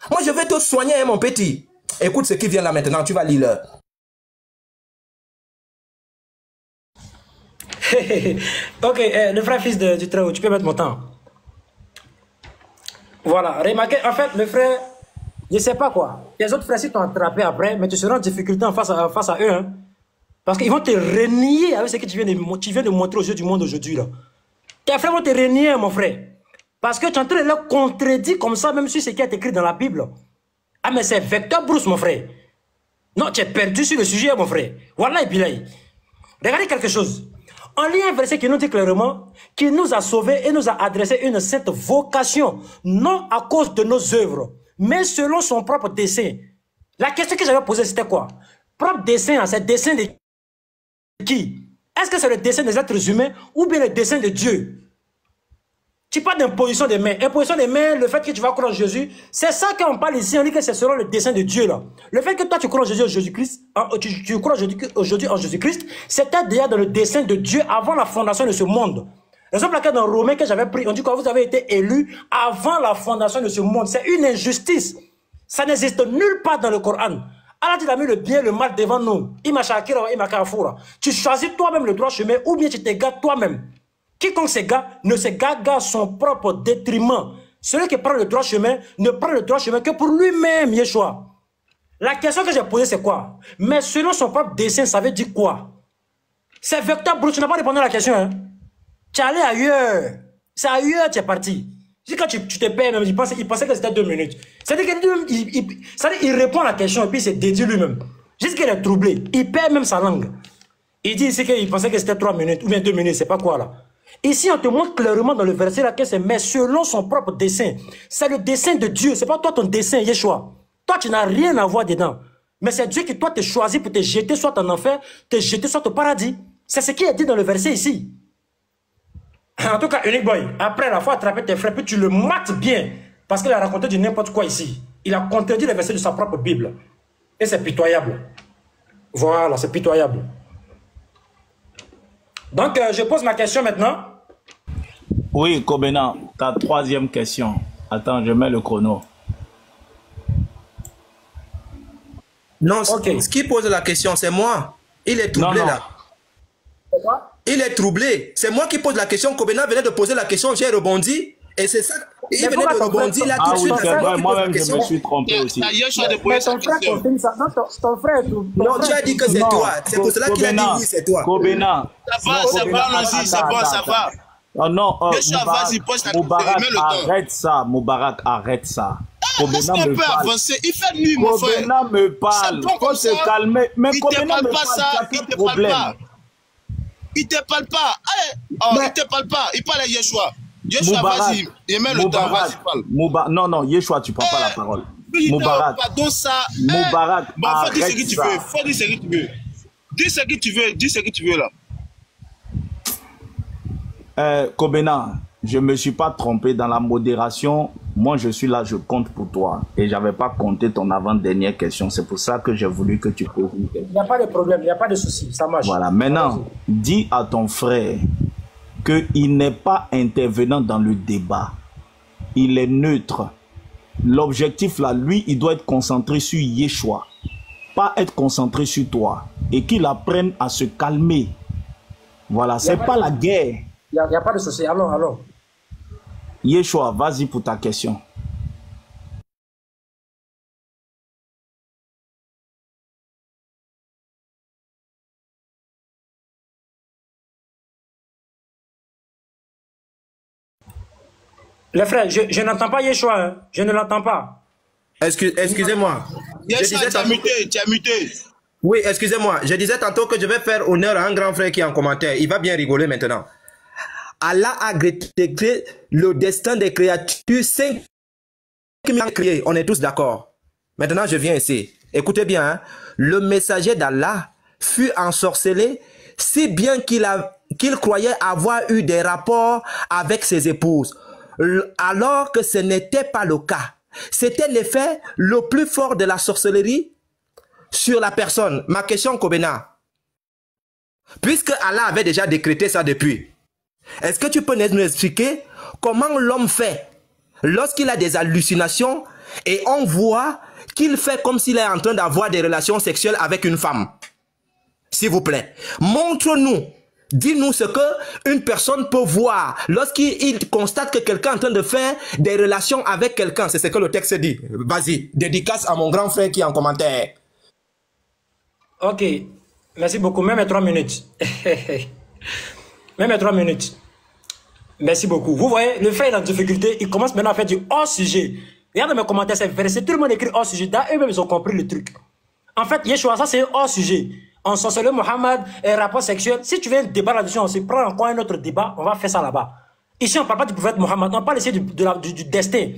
Moi, je vais te soigner, hein, mon petit. Écoute ce qui vient là maintenant, tu vas lire. Ok, le frère fils du Très-Haut, tu peux mettre mon temps. Voilà, remarquez, en fait, le frère, je ne sais pas quoi. Les autres frères, si t'ont attrapé après, mais tu seras en difficulté face à eux. Hein, parce qu'ils vont te renier avec ce que tu viens de montrer aux yeux du monde aujourd'hui. Tes frères vont te renier, mon frère. Parce que tu es en train de leur contredire comme ça, même sur ce qui est écrit dans la Bible. Ah, mais c'est Vecteur Bruce, mon frère. Non, tu es perdu sur le sujet, mon frère. Voilà, et puis là. Regardez quelque chose. On lit un verset qui nous dit clairement qu'il nous a sauvés et nous a adressé une sainte vocation, non à cause de nos œuvres, mais selon son propre dessein. La question que j'avais posée, c'était quoi? Propre dessein, c'est le dessein de qui? Est-ce que c'est le dessein des êtres humains ou bien le dessein de Dieu? Tu parles d'imposition des mains. Imposition des mains, le fait que tu vas croire en Jésus, c'est ça qu'on parle ici. On dit que c'est selon le dessein de Dieu. Là. Le fait que toi, tu crois en Jésus-Christ, tu crois aujourd'hui en Jésus-Christ, c'était déjà dans le dessein de Dieu avant la fondation de ce monde. Raison pour laquelle dans Romains que j'avais pris, on dit que vous avez été élus avant la fondation de ce monde. C'est une injustice. Ça n'existe nulle part dans le Coran. Allah dit, il a mis le bien et le mal devant nous. Tu choisis toi-même le droit chemin ou bien tu t'égares toi-même. Quiconque s'égare ne s'égare qu'à son propre détriment. Celui qui prend le droit chemin ne prend le droit chemin que pour lui-même, Yeshua. La question que j'ai posée, c'est quoi? Mais selon son propre dessein, ça veut dire quoi? C'est Vecteur Bruce, tu n'as pas répondu à la question. Hein? Tu es allé ailleurs. C'est ailleurs que tu es parti. Si quand tu te payes même, il pensait que c'était 2 minutes. C'est-à-dire qu'il répond à la question et puis il s'est dédié lui-même. Juste qu'il est troublé. Il perd même sa langue. Il dit ici qu'il pensait que c'était 3 minutes ou bien 2 minutes, c'est pas quoi là. Ici, on te montre clairement dans le verset là que c'est mais selon son propre dessein. C'est le dessein de Dieu. C'est pas toi ton dessein, Yeshua. Toi, tu n'as rien à voir dedans. Mais c'est Dieu qui, toi, te choisit pour te jeter soit en enfer, te jeter soit au paradis. C'est ce qui est dit dans le verset ici. En tout cas, Unique Boy, après la fois attraper tes frères, puis tu le mates bien. Parce qu'il a raconté du n'importe quoi ici. Il a contredit les versets de sa propre Bible. Et c'est pitoyable. Voilà, c'est pitoyable. Donc, je pose ma question maintenant. Oui, Kobena, ta 3e question. Attends, je mets le chrono. Non, ce qui pose la question, c'est moi. Il est troublé là. Il est troublé. C'est moi qui pose la question. Kobena venait de poser la question, j'ai rebondi. Et c'est ça. Il venait de rebondir là tout de suite. Moi-même, je me suis trompé aussi. Ton frère. Non, tu as dit que c'est toi. C'est pour cela qu'il a dit oui, c'est toi. Kobena. Ça va. Oh non, Moubarak, arrête ça. Moubarak, arrête ça. Est-ce qu'on peut avancer? Il fait nuit, mon frère. Kobena me parle. Faut se calmer. Mais Kobena me parle. Il te parle pas. Il te parle pas. Il te parle pas. Il parle à Yeshua. Yeshua, vas-y. Il met le temps. Vas-y, parle. Non, Yeshua, tu prends pas la parole. Moubarak. Moubarak, arrête ça. Faut dire ce que tu veux. Faut dire ce que tu veux. Dis ce que tu veux. Dis ce que tu veux là. Kobena, je ne me suis pas trompé dans la modération. Moi, je suis là, je compte pour toi. Et je n'avais pas compté ton avant-dernière question. C'est pour ça que j'ai voulu que tu poses une question. Il n'y a pas de problème, il n'y a pas de souci. Ça marche. Voilà. Maintenant, dis à ton frère qu'il n'est pas intervenant dans le débat. Il est neutre. L'objectif là, lui, il doit être concentré sur Yeshua. Pas être concentré sur toi. Et qu'il apprenne à se calmer. Voilà, c'est pas la guerre. Il n'y a pas de souci. Alors. Yeshua, vas-y pour ta question. Les frères, je n'entends pas Yeshua. Hein. Je ne l'entends pas. Excusez-moi. Yeshua, tu as muté. Oui, excusez-moi. Je disais tantôt que je vais faire honneur à un grand frère qui est en commentaire. Il va bien rigoler maintenant. Allah a décrété le destin des créatures 5 000 créées. On est tous d'accord. Maintenant, je viens ici. écoutez bien, hein, le messager d'Allah fut ensorcelé si bien qu'il croyait avoir eu des rapports avec ses épouses, alors que ce n'était pas le cas. C'était l'effet le plus fort de la sorcellerie sur la personne. Ma question, Kobena, puisque Allah avait déjà décrété ça depuis, est-ce que tu peux nous expliquer comment l'homme fait lorsqu'il a des hallucinations et on voit qu'il fait comme s'il est en train d'avoir des relations sexuelles avec une femme? S'il vous plaît, montre-nous, dis-nous ce qu'une personne peut voir lorsqu'il constate que quelqu'un est en train de faire des relations avec quelqu'un. C'est ce que le texte dit. Vas-y, dédicace à mon grand frère qui est en commentaire. Ok, merci beaucoup. Même 3 minutes. Même 3 minutes. Merci beaucoup. Vous voyez, le frère est en difficulté. Il commence maintenant à faire du hors-sujet. Regardez mes commentaires, c'est versé. Tout le monde écrit hors-sujet. Eux-mêmes, ils ont compris le truc. En fait, Yeshua, ça c'est hors-sujet. En sorcellerie Mohammed et rapport sexuel. Si tu veux un débat là-dessus, on se prend encore un autre débat. On va faire ça là-bas. Ici, on ne parle pas du prophète Mohammed. On parle ici du destin.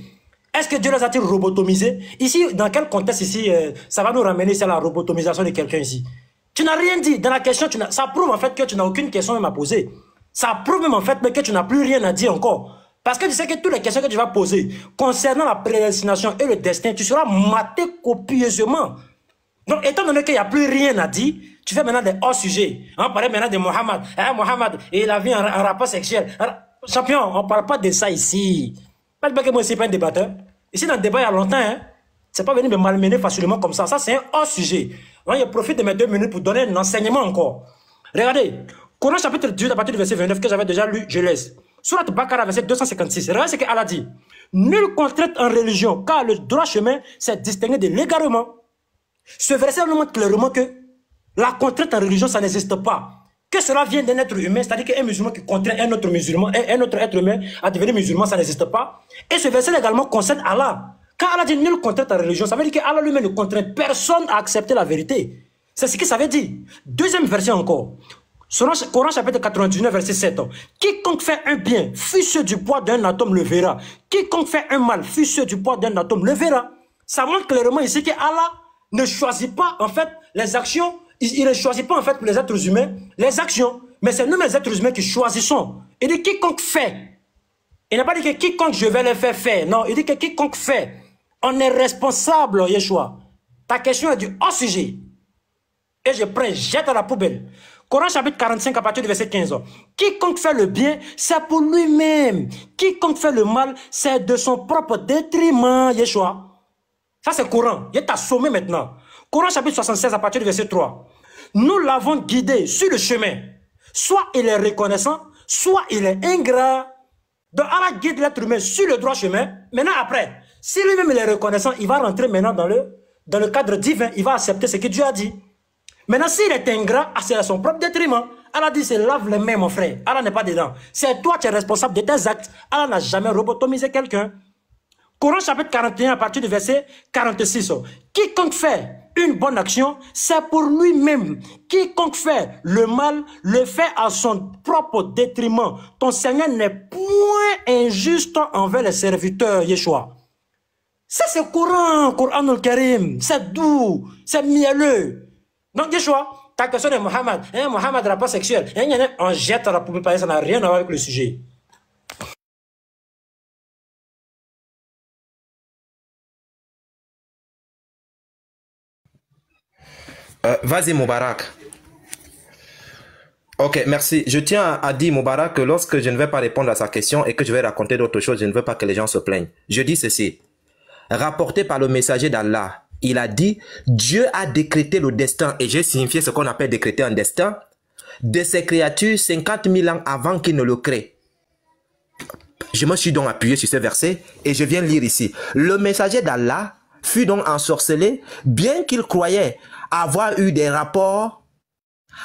Est-ce que Dieu les a-t-il robotomisés? Ici, dans quel contexte ici, ça va nous ramener à la robotomisation de quelqu'un ici? Tu n'as rien dit. Dans la question, ça prouve en fait que tu n'as aucune question même à poser. Ça prouve même en fait que tu n'as plus rien à dire encore. Parce que tu sais que toutes les questions que tu vas poser concernant la prédestination et le destin, tu seras maté copieusement. Donc, étant donné qu'il n'y a plus rien à dire, tu fais maintenant des hors-sujets. On parlait maintenant de Mohammed. Mohammed, il a vu un rapport sexuel. Champion, on ne parle pas de ça ici. Pas que moi, c'est pas un débatteur. Ici, dans le débat, il y a longtemps, hein. C'est pas venu me malmener facilement comme ça. Ça, c'est un hors-sujet. Je profite de mes 2 minutes pour donner un enseignement encore. Regardez. Coran chapitre 18, à partir du verset 29, que j'avais déjà lu, je laisse. Surat Bakara, verset 256. Regardez ce qu'Allah dit. Nul contrainte en religion, car le droit chemin s'est distingué de l'égarement. Ce verset nous montre clairement que la contrainte en religion, ça n'existe pas. Que cela vienne d'un être humain, c'est-à-dire qu'un musulman qui contraint un autre musulman, un autre être humain à devenir musulman, ça n'existe pas. Et ce verset également concerne Allah. Quand Allah dit nul contrainte en religion, ça veut dire qu'Allah lui-même ne contraint personne à accepter la vérité. C'est ce que ça veut dire. Deuxième verset encore. Coran chapitre 99, verset 7. Quiconque fait un bien, fût-ce du poids d'un atome, le verra. Quiconque fait un mal, fût-ce du poids d'un atome, le verra. Ça montre clairement ici que Allah ne choisit pas en fait les actions. Il ne choisit pas en fait pour les êtres humains les actions. Mais c'est nous les êtres humains qui choisissons. Il dit quiconque fait. Il n'a pas dit que quiconque je vais le faire faire. Non, il dit que quiconque fait. On est responsable, Yeshua. Ta question est du hors-sujet. Et je prends, jette à la poubelle. Coran chapitre 45 à partir du verset 15. Quiconque fait le bien, c'est pour lui-même. Quiconque fait le mal, c'est de son propre détriment, Yeshua. Ça c'est Coran. Il est assommé maintenant. Coran chapitre 76 à partir du verset 3. Nous l'avons guidé sur le chemin. Soit il est reconnaissant, soit il est ingrat. Donc Allah guide l'être humain sur le droit chemin. Maintenant après, si lui-même il est reconnaissant, il va rentrer maintenant dans le cadre divin. Il va accepter ce que Dieu a dit. Maintenant, s'il est ingrat, c'est à son propre détriment. Allah dit, c'est lave les mains, mon frère. Allah n'est pas dedans. C'est toi qui es responsable de tes actes. Allah n'a jamais robotomisé quelqu'un. Coran chapitre 41, à partir du verset 46. Quiconque fait une bonne action, c'est pour lui-même. Quiconque fait le mal, le fait à son propre détriment. Ton Seigneur n'est point injuste envers les serviteurs, Yeshua. Ça, c'est Coran, Coran al-Karim. C'est doux, c'est mielleux. Donc, Yeshua, ta question de Mohammed, Mohammed, rapport sexuel, on jette à la poubelle parce que ça n'a rien à voir avec le sujet. Vas-y, Moubarak. Ok, merci. Je tiens à dire, Moubarak, que lorsque je ne vais pas répondre à sa question et que je vais raconter d'autres choses, je ne veux pas que les gens se plaignent. Je dis ceci. Rapporté par le messager d'Allah, il a dit, Dieu a décrété le destin, et j'ai signifié ce qu'on appelle décréter un destin, de ces créatures 50 000 ans avant qu'il ne le crée. Je me suis donc appuyé sur ce verset, et je viens lire ici. Le messager d'Allah fut donc ensorcelé, bien qu'il croyait avoir eu des rapports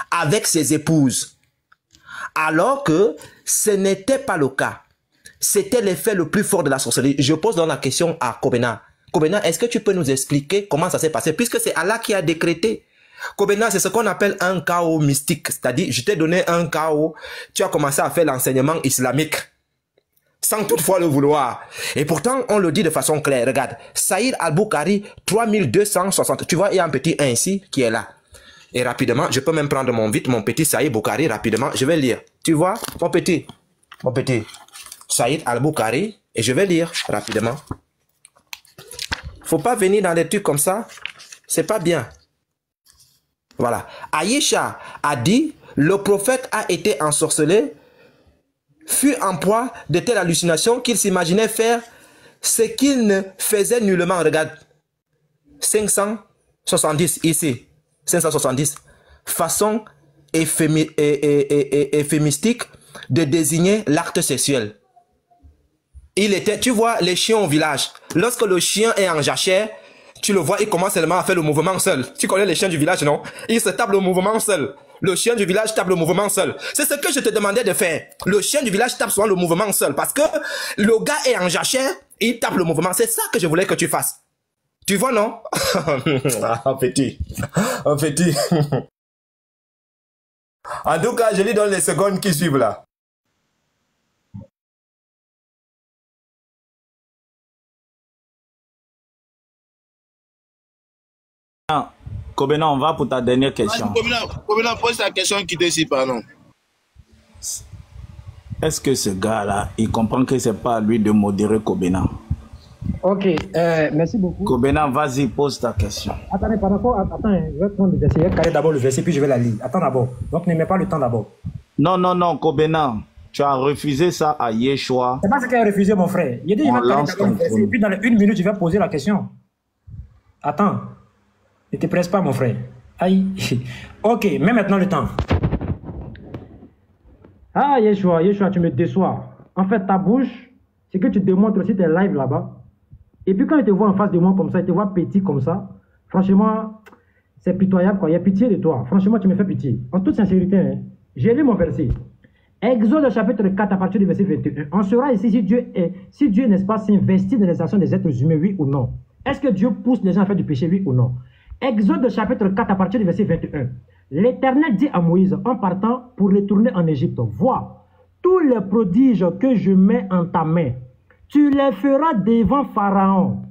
avec ses épouses, alors que ce n'était pas le cas. C'était l'effet le plus fort de la sorcellerie. Je pose donc la question à Kobena. Kobena, est-ce que tu peux nous expliquer comment ça s'est passé? Puisque c'est Allah qui a décrété. Kobena, c'est ce qu'on appelle un chaos mystique. C'est-à-dire, je t'ai donné un chaos, tu as commencé à faire l'enseignement islamique. sans toutefois le vouloir. Et pourtant, on le dit de façon claire. Regarde, Saïd Al-Bukhari, 3260. Tu vois, il y a un petit 1 ici qui est là. Et rapidement, je peux même prendre mon petit Saïd Bukhari rapidement. Je vais lire. Tu vois, mon petit Saïd Al-Bukhari. Et je vais lire rapidement. Faut pas venir dans des trucs comme ça. C'est pas bien. Voilà. Aïcha a dit, le prophète a été ensorcelé, fut en proie de telles hallucinations qu'il s'imaginait faire ce qu'il ne faisait nullement. Regarde. 570 ici. 570. Façon euphémistique de désigner l'acte sexuel. Il était, tu vois, les chiens au village. Lorsque le chien est en jachère, tu le vois, il commence seulement à faire le mouvement seul. Tu connais les chiens du village, non? Il se tape le mouvement seul. Le chien du village tape le mouvement seul. C'est ce que je te demandais de faire. Le chien du village tape souvent le mouvement seul. Parce que le gars est en jachère, il tape le mouvement. C'est ça que je voulais que tu fasses. Tu vois, non? Un petit. Un petit. En tout cas, je lui donne les secondes qui suivent là. Kobena, on va pour ta dernière question. Kobena, pose ta question qui décide, pardon. Est-ce que ce gars-là, il comprend que c'est pas à lui de modérer Kobena? Ok, merci beaucoup. Kobena, vas-y, pose ta question. Attendez, attends, je vais prendre le verset. Je vais caler d'abord le verset, puis je vais la lire. Attends d'abord. Donc, ne mets pas le temps d'abord. Non, Kobena, tu as refusé ça à Yeshua. C'est pas ce qu'il a refusé, mon frère. Il a dit, je vais caler d'abord le verset, et puis dans une minute, je vais poser la question. Attends. Ne te presse pas, mon frère. Aïe. Ok, mets maintenant le temps. Ah, Yeshua, tu me déçois. En fait, ta bouche, c'est que tu démontres aussi tes lives là-bas. Et puis quand il te voit en face de moi comme ça, il te voit petit comme ça, franchement, c'est pitoyable, quoi. Il y a pitié de toi. Franchement, tu me fais pitié. En toute sincérité, hein. J'ai lu mon verset. Exode chapitre 4 à partir du verset 21. On sera ici si Dieu, n'est-ce pas, s'investit dans les actions des êtres humains, oui ou non. Est-ce que Dieu pousse les gens à faire du péché, oui ou non? Exode chapitre 4 à partir du verset 21. L'Éternel dit à Moïse en partant pour retourner en Égypte, vois, tous les prodiges que je mets en ta main, tu les feras devant Pharaon.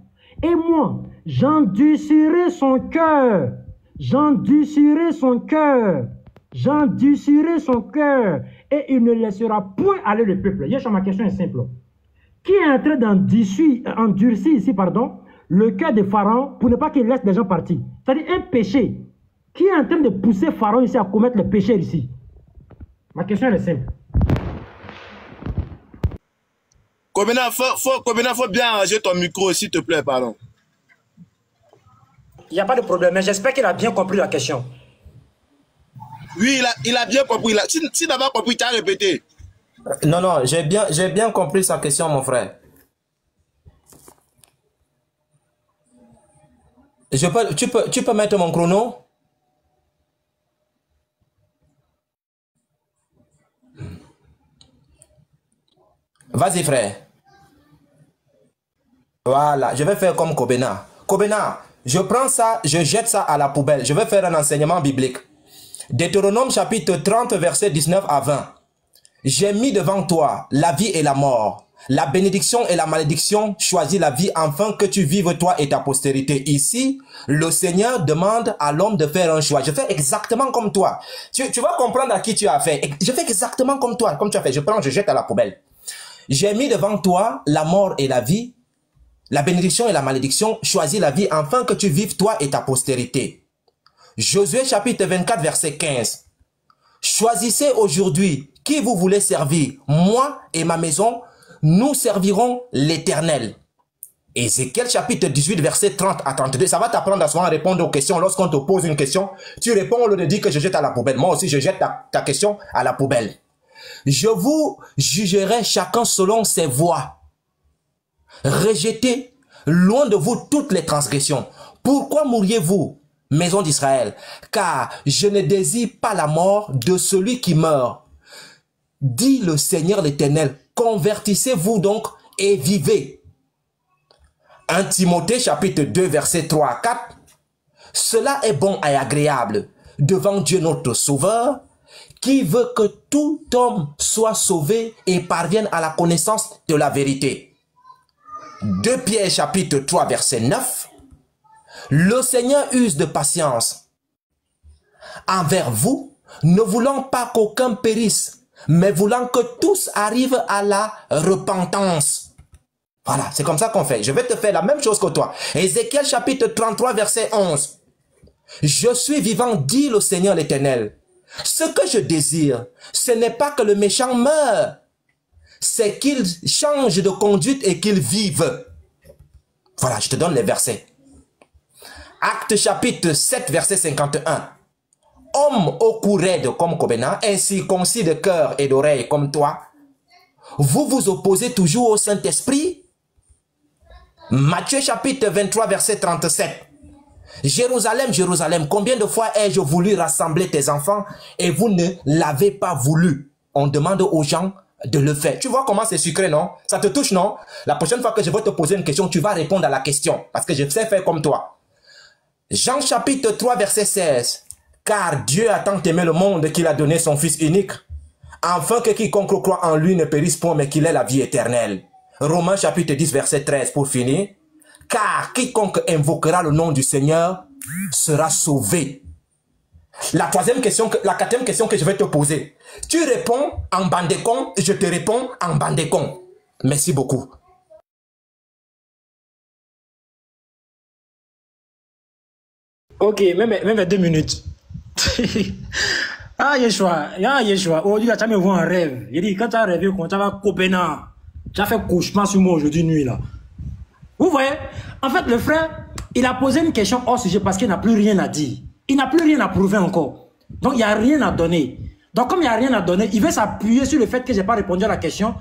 Et moi, j'endurcirai son cœur. J'endurcirai son cœur. J'endurcirai son cœur. Et il ne laissera point aller le peuple. Yeshua, ma question est simple. Qui est en train d'endurcir ici, le cœur de Pharaon pour ne pas qu'il laisse les gens partir? C'est-à-dire un péché. Qui est en train de pousser Pharaon ici à commettre le péché ici? Ma question est simple. Kobena, faut bien arranger ton micro, s'il te plaît, pardon. Il n'y a pas de problème, mais j'espère qu'il a bien compris la question. Oui, il a bien compris. Si d'abord compris, tu as répété. Non, j'ai bien compris sa question, mon frère. Tu peux mettre mon chrono? Vas-y, frère. Voilà, je vais faire comme Kobena. Kobena, je prends ça, je jette ça à la poubelle. Je vais faire un enseignement biblique. Deutéronome chapitre 30, verset 19 à 20. J'ai mis devant toi la vie et la mort, la bénédiction et la malédiction. Choisis la vie afin que tu vives toi et ta postérité. Ici, le Seigneur demande à l'homme de faire un choix. Je fais exactement comme toi. Tu vas comprendre à qui tu as affaire. Je fais exactement comme toi, comme tu as fait. Je prends, je jette à la poubelle. J'ai mis devant toi la mort et la vie, la bénédiction et la malédiction. Choisis la vie afin que tu vives toi et ta postérité. Josué chapitre 24 verset 15. Choisissez aujourd'hui qui vous voulez servir. Moi et ma maison, nous servirons l'Éternel. Ézéchiel chapitre 18 verset 30 à 32. Ça va t'apprendre à souvent répondre aux questions. Lorsqu'on te pose une question, tu réponds, on le dit que je jette à la poubelle. Moi aussi, je jette ta question à la poubelle. Je vous jugerai chacun selon ses voies. Rejetez loin de vous toutes les transgressions. Pourquoi mourriez-vous, maison d'Israël? Car je ne désire pas la mort de celui qui meurt. Dit le Seigneur l'Éternel, convertissez-vous donc et vivez. 1 Timothée chapitre 2 verset 3 à 4. Cela est bon et agréable devant Dieu notre Sauveur, qui veut que tout homme soit sauvé et parvienne à la connaissance de la vérité. 2 Pierre chapitre 3 verset 9. Le Seigneur use de patience envers vous, ne voulant pas qu'aucun périsse, mais voulant que tous arrivent à la repentance. Voilà, c'est comme ça qu'on fait. Je vais te faire la même chose que toi. Ézéchiel chapitre 33 verset 11. Je suis vivant, dit le Seigneur l'Éternel. Ce que je désire, ce n'est pas que le méchant meure, c'est qu'il change de conduite et qu'il vive. Voilà, je te donne les versets. Acte chapitre 7 verset 51. Homme au cou raide comme Kobena, incirconcis de cœur et d'oreille comme toi, vous vous opposez toujours au Saint-Esprit. Matthieu chapitre 23 verset 37. Jérusalem, Jérusalem, combien de fois ai-je voulu rassembler tes enfants et vous ne l'avez pas voulu? On demande aux gens de le faire. Tu vois comment c'est sucré, non? Ça te touche, non? La prochaine fois que je vais te poser une question, tu vas répondre à la question parce que je sais faire comme toi. Jean chapitre 3 verset 16. Car Dieu a tant aimé le monde qu'il a donné son Fils unique, afin que quiconque croit en lui ne périsse point, mais qu'il ait la vie éternelle. Romains chapitre 10 verset 13 pour finir. Car quiconque invoquera le nom du Seigneur sera sauvé. La quatrième question que je vais te poser. Tu réponds en bandécon, je te réponds en bandécon. Merci beaucoup. Ok, même 2 minutes. Yeshua. Aujourd'hui, tu as me vu un rêve. Il dit, quand tu as rêvé, quand tu vas Copenhague, tu as fait cauchemar sur moi aujourd'hui nuit là. Vous voyez? En fait, le frère, il a posé une question hors sujet parce qu'il n'a plus rien à dire. Il n'a plus rien à prouver encore. Donc, il n'y a rien à donner. Donc, comme il n'y a rien à donner, il veut s'appuyer sur le fait que je n'ai pas répondu à la question,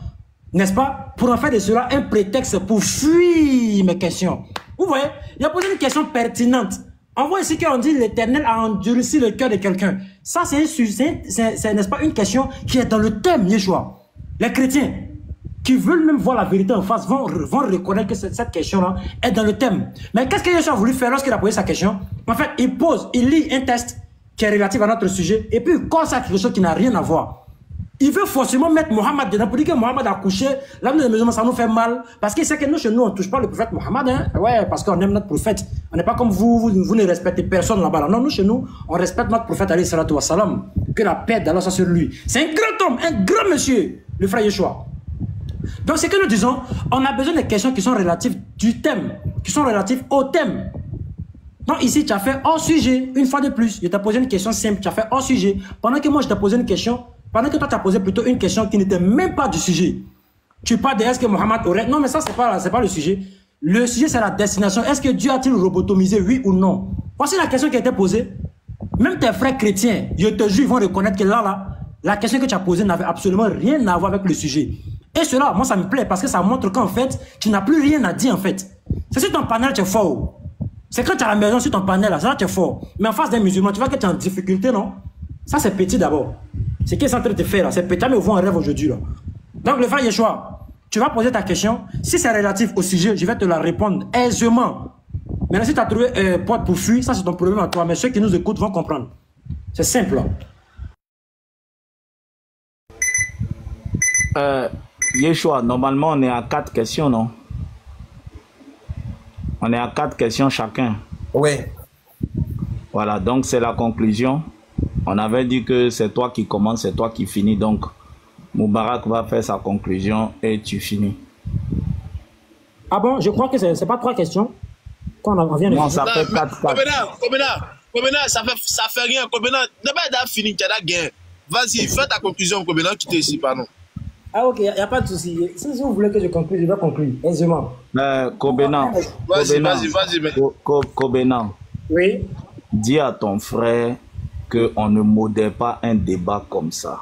n'est-ce pas? Pour en faire de cela un prétexte pour fuir mes questions. Vous voyez? Il a posé une question pertinente. On voit ici qu'on dit l'Éternel a endurci le cœur de quelqu'un. Ça, c'est n'est-ce pas, une question qui est dans le thème, Yeshua. Les chrétiens qui veulent même voir la vérité en face vont reconnaître que cette question-là est dans le thème. Mais qu'est-ce que Yeshua a voulu faire lorsqu'il a posé sa question? En fait, il lit un texte qui est relatif à notre sujet et puis il consacre quelque chose qui n'a rien à voir. Il veut forcément mettre Mohammed dedans pour dire que Mohammed a couché. L'âme de musulmans, ça nous fait mal. Parce qu'il sait que nous, chez nous, on ne touche pas le prophète Mohammed. Hein? Ouais, parce qu'on aime notre prophète. On n'est pas comme vous ne respectez personne là-bas. Non, nous, chez nous, on respecte notre prophète, alayhi salatu wa salam. Que la paix d'Allah soit sur lui. C'est un grand homme, un grand monsieur, le frère Yeshua. Donc, c'est que nous disons, on a besoin de questions qui sont relatives du thème, qui sont relatives au thème. Donc, ici, tu as fait hors sujet, une fois de plus. Je t'ai posé une question simple, tu as fait hors sujet. Pendant que moi, je t'ai posé une question. Pendant que toi, tu as posé plutôt une question qui n'était même pas du sujet. Tu parles de est-ce que Mohammed aurait... Non, mais ça, c'est pas le sujet. Le sujet, c'est la destination. Est-ce que Dieu a-t-il robotomisé, oui ou non? Voici la question qui a été posée. Même tes frères chrétiens, je te jure, ils vont reconnaître que là, la question que tu as posée n'avait absolument rien à voir avec le sujet. Et cela, moi, ça me plaît parce que ça montre qu'en fait, tu n'as plus rien à dire, en fait. C'est sur ton panel, tu es fort. C'est quand tu as la maison sur ton panel, là, tu es fort. Mais en face d'un musulman, tu vois que tu es en difficulté, non? Ça, c'est petit d'abord. Ce qu'il est en train de faire là, c'est peut-être me voir un rêve aujourd'hui là. Donc le frère Yeshua, tu vas poser ta question. Si c'est relatif au sujet, je vais te la répondre aisément. Maintenant, si tu as trouvé porte pour fuir, ça c'est ton problème à toi. Mais ceux qui nous écoutent vont comprendre. C'est simple là. Yeshua, normalement on est à 4 questions, non? On est à 4 questions chacun. Oui. Voilà, donc c'est la conclusion. On avait dit que c'est toi qui commence, c'est toi qui finis. Donc, Moubarak va faire sa conclusion et tu finis. Ah bon, je crois que c'est pas 3 questions. Quand on vient de non, ça fait 4. Kobena, ça fait rien. Kobena, d'abord, il a fini, tu as gagné. Vas-y, fais ta conclusion, Kobena, qui t'es ici, pardon. Ah ok, il n'y a pas de souci. Si vous voulez que je conclue, je vais conclure, aisément. Kobena. Kobena. Oui. Dis à ton frère qu'on ne modère pas un débat comme ça.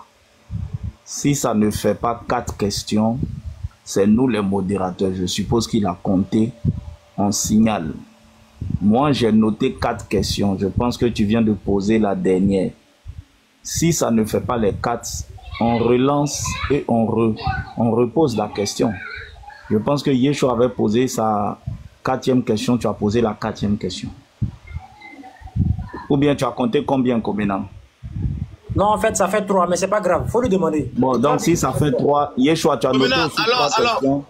Si ça ne fait pas 4 questions, c'est nous les modérateurs. Je suppose qu'il a compté, on signale. Moi, j'ai noté 4 questions. Je pense que tu viens de poser la dernière. Si ça ne fait pas les 4, on relance et on repose la question. Je pense que Yeshua avait posé sa 4e question, tu as posé la 4e question. Ou bien tu as compté combien, Kobena? Non, en fait, ça fait 3, mais c'est pas grave. Faut lui demander. Bon, donc si ça fait 3, Yeshua, tu as noté aussi 3 questions.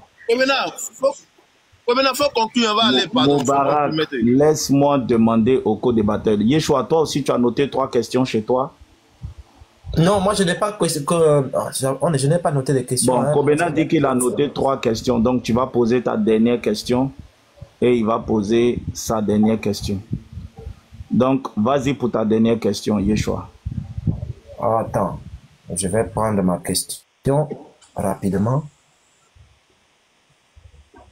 Maintenant, faut conclure. On va aller, pardon. Moubarak, laisse-moi demander au co-débatteur. Yeshua, toi aussi, tu as noté 3 questions chez toi? Non, moi je n'ai pas je n'ai pas noté les questions. Bon, Kobena dit qu'il a noté 3 questions. Donc tu vas poser ta dernière question et il va poser sa dernière question. Donc vas-y pour ta dernière question, Yeshua. Attends, je vais prendre ma question rapidement.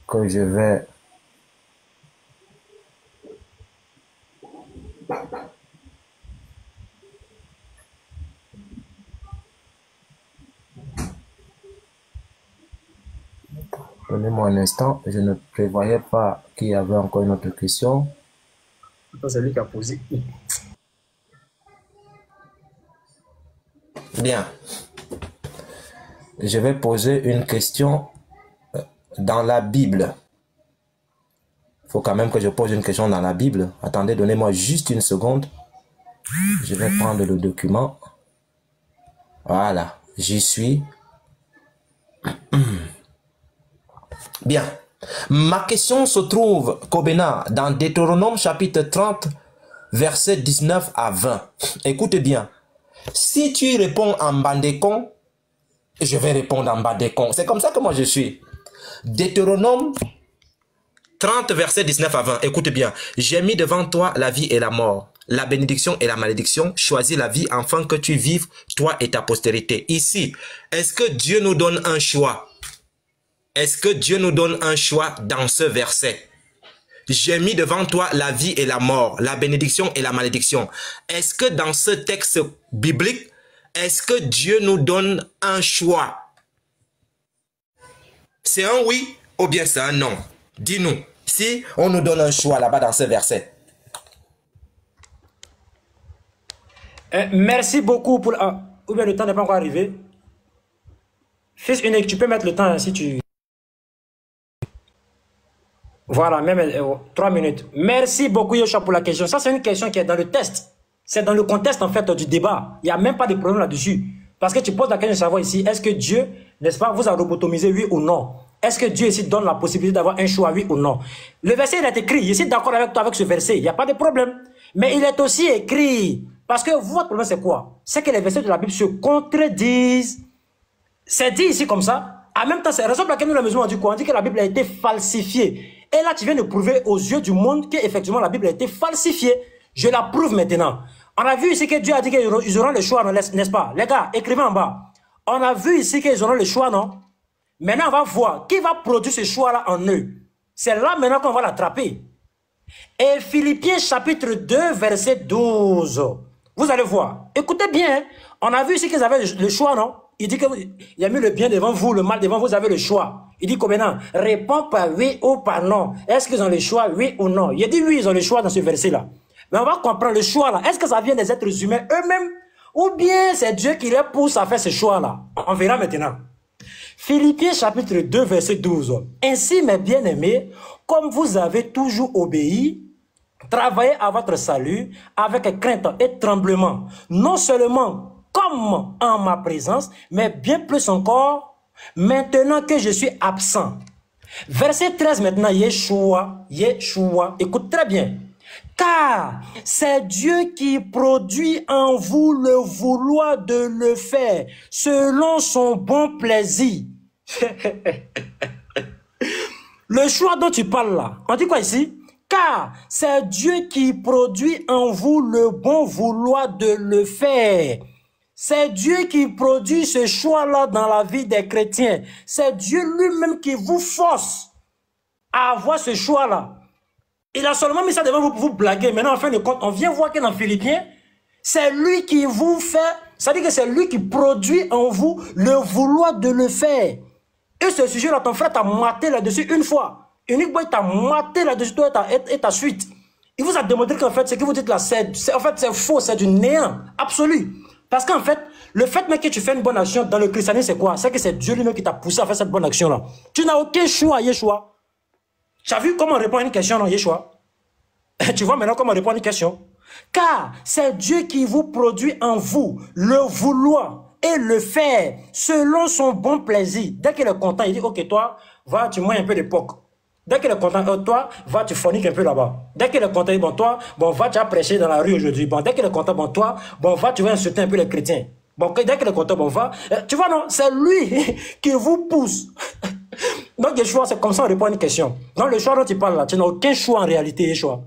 Que je vais... Donnez-moi un instant, je ne prévoyais pas qu'il y avait encore une autre question. C'est lui qui a posé. Bien. Je vais poser une question dans la Bible. Il faut quand même que je pose une question dans la Bible. Attendez, donnez-moi juste une seconde. Je vais prendre le document. Voilà, j'y suis. Bien. Ma question se trouve, Kobena, dans Deutéronome chapitre 30, versets 19 à 20. Écoutez bien. Si tu réponds en bandécon, je vais répondre en bandécon. C'est comme ça que moi je suis. Deutéronome 30, versets 19 à 20. Écoutez bien. J'ai mis devant toi la vie et la mort, la bénédiction et la malédiction. Choisis la vie afin que tu vives, toi et ta postérité. Ici, est-ce que Dieu nous donne un choix? Est-ce que Dieu nous donne un choix dans ce verset? J'ai mis devant toi la vie et la mort, la bénédiction et la malédiction. Est-ce que dans ce texte biblique, est-ce que Dieu nous donne un choix? C'est un oui ou bien c'est un non? Dis-nous, si on nous donne un choix là-bas dans ce verset. Merci beaucoup pour... ou bien le temps n'est pas encore arrivé. Fils unique, tu peux mettre le temps hein, si tu... Voilà, même 3 minutes. Merci beaucoup, Yoshua, pour la question. Ça, c'est une question qui est dans le test. C'est dans le contexte, en fait, du débat. Il n'y a même pas de problème là-dessus. Parce que tu poses la question de savoir ici, est-ce que Dieu, n'est-ce pas, vous a robotomisé, oui ou non? Est-ce que Dieu ici donne la possibilité d'avoir un choix, oui ou non? Le verset, il est écrit. Je suis d'accord avec toi avec ce verset. Il n'y a pas de problème. Mais il est aussi écrit. Parce que votre problème, c'est quoi? C'est que les versets de la Bible se contredisent. C'est dit ici comme ça. En même temps, c'est la raison pour laquelle nous, la maison, on dit quoi? On dit que la Bible a été falsifiée. Et là, tu viens de prouver aux yeux du monde qu'effectivement, la Bible a été falsifiée. Je la prouve maintenant. On a vu ici que Dieu a dit qu'ils auront le choix, n'est-ce pas? Les gars, écrivez en bas. On a vu ici qu'ils auront le choix, non? Maintenant, on va voir qui va produire ce choix-là en eux. C'est là maintenant qu'on va l'attraper. Et Philippiens chapitre 2, verset 12. Vous allez voir. Écoutez bien. On a vu ici qu'ils avaient le choix, non? Il dit qu'il a mis le bien devant vous, le mal devant vous, vous avez le choix. Il dit combien non? Réponds par oui ou par non. Est-ce qu'ils ont le choix, oui ou non? Il dit oui, ils ont le choix dans ce verset-là. Mais on va comprendre le choix là. Est-ce que ça vient des êtres humains eux-mêmes? Ou bien c'est Dieu qui les pousse à faire ce choix-là? On verra maintenant. Philippiens chapitre 2, verset 12. Ainsi, mes bien-aimés, comme vous avez toujours obéi, travaillez à votre salut avec crainte et tremblement. Non seulement comme en ma présence, mais bien plus encore, maintenant que je suis absent. Verset 13 maintenant, Yeshua, écoute très bien. Car c'est Dieu qui produit en vous le vouloir de le faire, selon son bon plaisir. Le choix dont tu parles là, on dit quoi ici? Car c'est Dieu qui produit en vous le bon vouloir de le faire. C'est Dieu qui produit ce choix-là dans la vie des chrétiens. C'est Dieu lui-même qui vous force à avoir ce choix-là. Il a seulement mis ça devant vous pour vous blaguer. Maintenant, en fin de compte, on vient voir que dans Philippiens, c'est lui qui vous fait, c'est-à-dire que c'est lui qui produit en vous le vouloir de le faire. Et ce sujet-là, ton frère t'a maté là-dessus une fois. Unique boy t'a maté là-dessus, toi et ta suite. Il vous a démontré qu'en fait, ce que vous dites là, c'est faux, c'est du néant absolu. Parce qu'en fait, le fait même que tu fais une bonne action dans le christianisme, c'est quoi? C'est que c'est Dieu lui-même qui t'a poussé à faire cette bonne action-là. Tu n'as aucun choix, Yeshua. Tu as vu comment on répond à une question, non, Yeshua? Tu vois maintenant comment on répond à une question? Car c'est Dieu qui vous produit en vous le vouloir et le faire selon son bon plaisir. Dès qu'il est content, il dit, ok, toi, va, tu manges un peu d'époque. Dès qu'il est content, toi, va, tu forniques un peu là-bas. Dès qu'il est content, il dit, bon, toi, bon, va, tu vas prêcher dans la rue aujourd'hui. Bon, dès qu'il est content, bon, toi, bon, va, tu vas insulter un peu les chrétiens. Bon, dès qu'il est content, bon, va. Tu vois, non, c'est lui qui vous pousse. Donc, Yeshua, c'est comme ça on répond à une question. Dans le choix dont tu parles là, tu n'as aucun choix en réalité, Yeshua.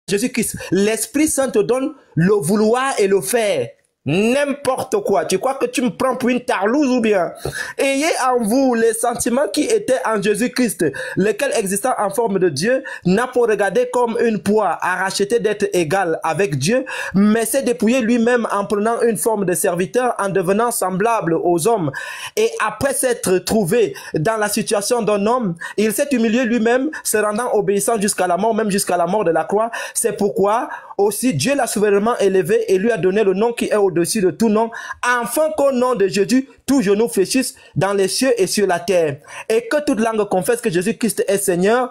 Jésus-Christ, l'Esprit Saint te donne le vouloir et le faire. N'importe quoi. Tu crois que tu me prends pour une tarlouse ou bien? Ayez en vous les sentiments qui étaient en Jésus-Christ, lequel existant en forme de Dieu, n'a pour regarder comme une proie à racheter d'être égal avec Dieu, mais s'est dépouillé lui-même en prenant une forme de serviteur, en devenant semblable aux hommes. Et après s'être trouvé dans la situation d'un homme, il s'est humilié lui-même, se rendant obéissant jusqu'à la mort, même jusqu'à la mort de la croix. C'est pourquoi aussi Dieu l'a souverainement élevé et lui a donné le nom qui est au-dessus de tout nom, afin qu'au nom de Jésus, tout genou fléchisse dans les cieux et sur la terre, et que toute langue confesse que Jésus-Christ est Seigneur,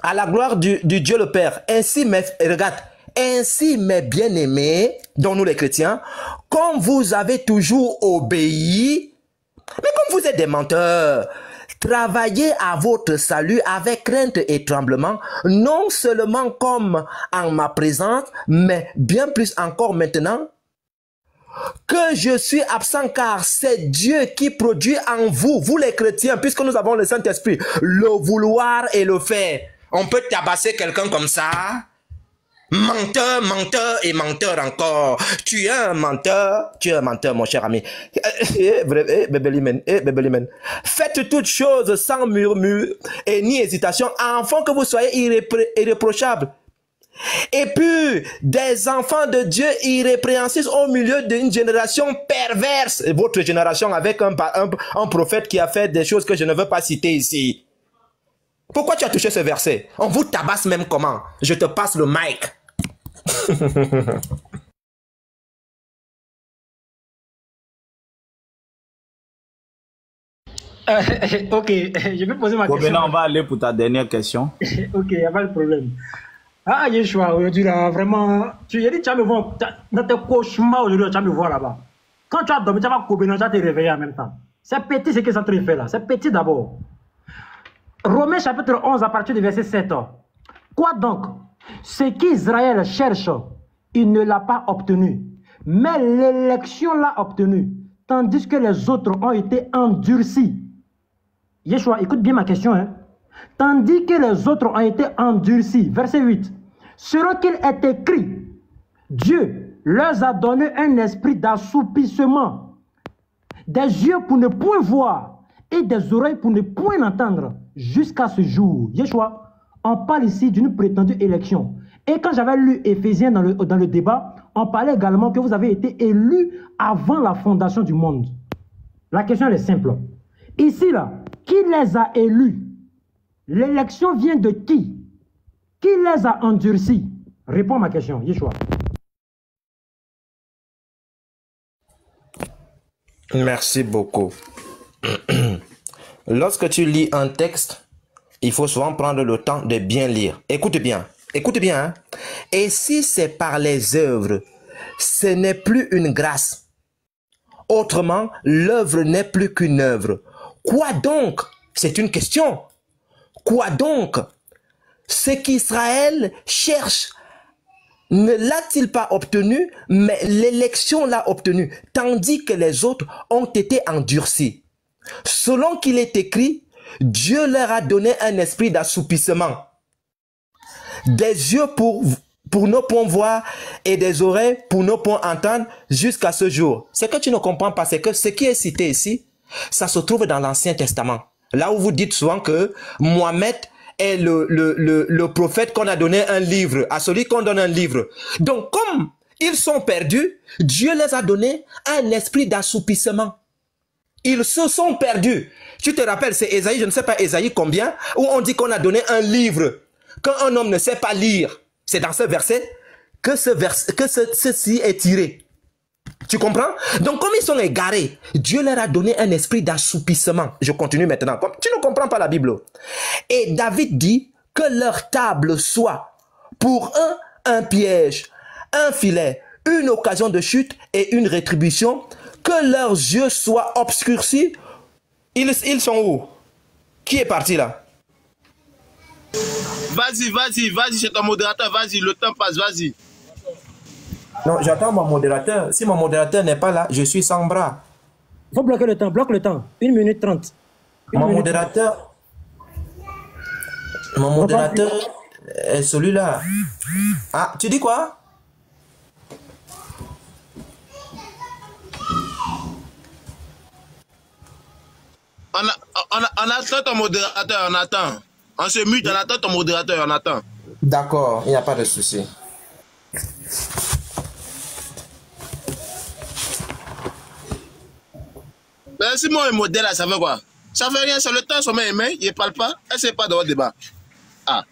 à la gloire du Dieu le Père. Ainsi, regarde, ainsi, mes bien-aimés, dont nous les chrétiens, comme vous avez toujours obéi, mais comme vous êtes des menteurs, travaillez à votre salut avec crainte et tremblement, non seulement comme en ma présence, mais bien plus encore maintenant que je suis absent, car c'est Dieu qui produit en vous, vous les chrétiens, puisque nous avons le Saint-Esprit, le vouloir et le faire. On peut tabasser quelqu'un comme ça. Menteur, menteur et menteur encore. Tu es un menteur, mon cher ami. Bébélimen. Faites toutes choses sans murmure et ni hésitation, afin que vous soyez irréprochables. Et puis, des enfants de Dieu irrépréhensibles au milieu d'une génération perverse. Et votre génération avec un prophète qui a fait des choses que je ne veux pas citer ici. Pourquoi tu as touché ce verset? On vous tabasse même comment? Je te passe le mic. Ok, je vais poser ma question. Maintenant, on va aller pour ta dernière question. Ok, il n'y a pas de problème. Ah, Yeshua, aujourd'hui, là, vraiment, tu vas me voir, dans tes cauchemars aujourd'hui, tu vas me voir là-bas. Quand tu as dormi, tu vas tu vas te réveiller en même temps. C'est petit ce que ça te fait là, c'est petit d'abord. Romains chapitre 11 à partir du verset 7. Quoi donc? Ce qu'Israël cherche, il ne l'a pas obtenu. Mais l'élection l'a obtenu, tandis que les autres ont été endurcis. Yeshua, écoute bien ma question. Hein? Tandis que les autres ont été endurcis. Verset 8. Selon qu'il est écrit, Dieu leur a donné un esprit d'assoupissement, des yeux pour ne point voir et des oreilles pour ne point entendre jusqu'à ce jour. Yeshua, on parle ici d'une prétendue élection. Et quand j'avais lu Éphésiens dans le débat, on parlait également que vous avez été élus avant la fondation du monde. La question elle est simple. Ici, là, qui les a élus? L'élection vient de qui? Qui les a endurcis? Réponds à ma question, Yeshua. Merci beaucoup. Lorsque tu lis un texte, il faut souvent prendre le temps de bien lire. Écoute bien, hein? Et si c'est par les œuvres, ce n'est plus une grâce. Autrement, l'œuvre n'est plus qu'une œuvre. Quoi donc? C'est une question. Quoi donc? Ce qu'Israël cherche ne l'a-t-il pas obtenu, mais l'élection l'a obtenu, tandis que les autres ont été endurcis. Selon qu'il est écrit, Dieu leur a donné un esprit d'assoupissement, des yeux pour ne point voir et des oreilles pour ne point entendre jusqu'à ce jour. Ce que tu ne comprends pas, c'est que ce qui est cité ici, ça se trouve dans l'Ancien Testament. Là où vous dites souvent que Mohamed est le prophète qu'on a donné un livre, à celui qu'on donne un livre. Donc, comme ils sont perdus, Dieu les a donné un esprit d'assoupissement. Ils se sont perdus. Tu te rappelles, c'est Ésaïe, je ne sais pas Ésaïe combien, où on dit qu'on a donné un livre. Quand un homme ne sait pas lire, c'est dans ce verset que ceci est tiré. Tu comprends? Donc, comme ils sont égarés, Dieu leur a donné un esprit d'assoupissement. Je continue maintenant. Tu ne comprends pas la Bible. Et David dit que leur table soit pour un piège, un filet, une occasion de chute et une rétribution, que leurs yeux soient obscurcis. Ils sont où? Qui est parti là? Vas-y, c'est ton modérateur, vas-y, le temps passe, vas-y. Non, j'attends mon modérateur. Si mon modérateur n'est pas là, je suis sans bras. Il faut bloquer le temps, bloque le temps. 1 minute 30. Mon modérateur est celui-là. Ah, tu dis quoi? On attend ton modérateur, on attend. On se mute, on attend ton modérateur, on attend. D'accord, il n'y a pas de souci. Ben, si moi, le modèle, là, ça fait quoi? Ça fait rien, c'est le temps, son main, il ne parle pas, elle ne sait pas de votre débat. Ah.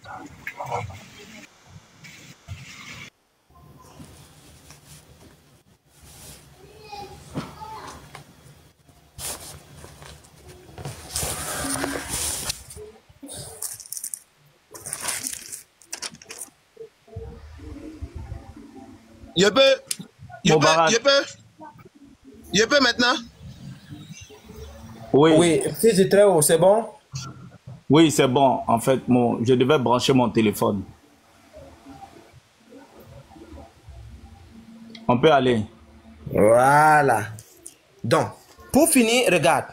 Je peux maintenant? Oui, c'est très haut, c'est bon? Oui, c'est bon. En fait, je devais brancher mon téléphone. On peut aller. Voilà. Donc, pour finir, regarde.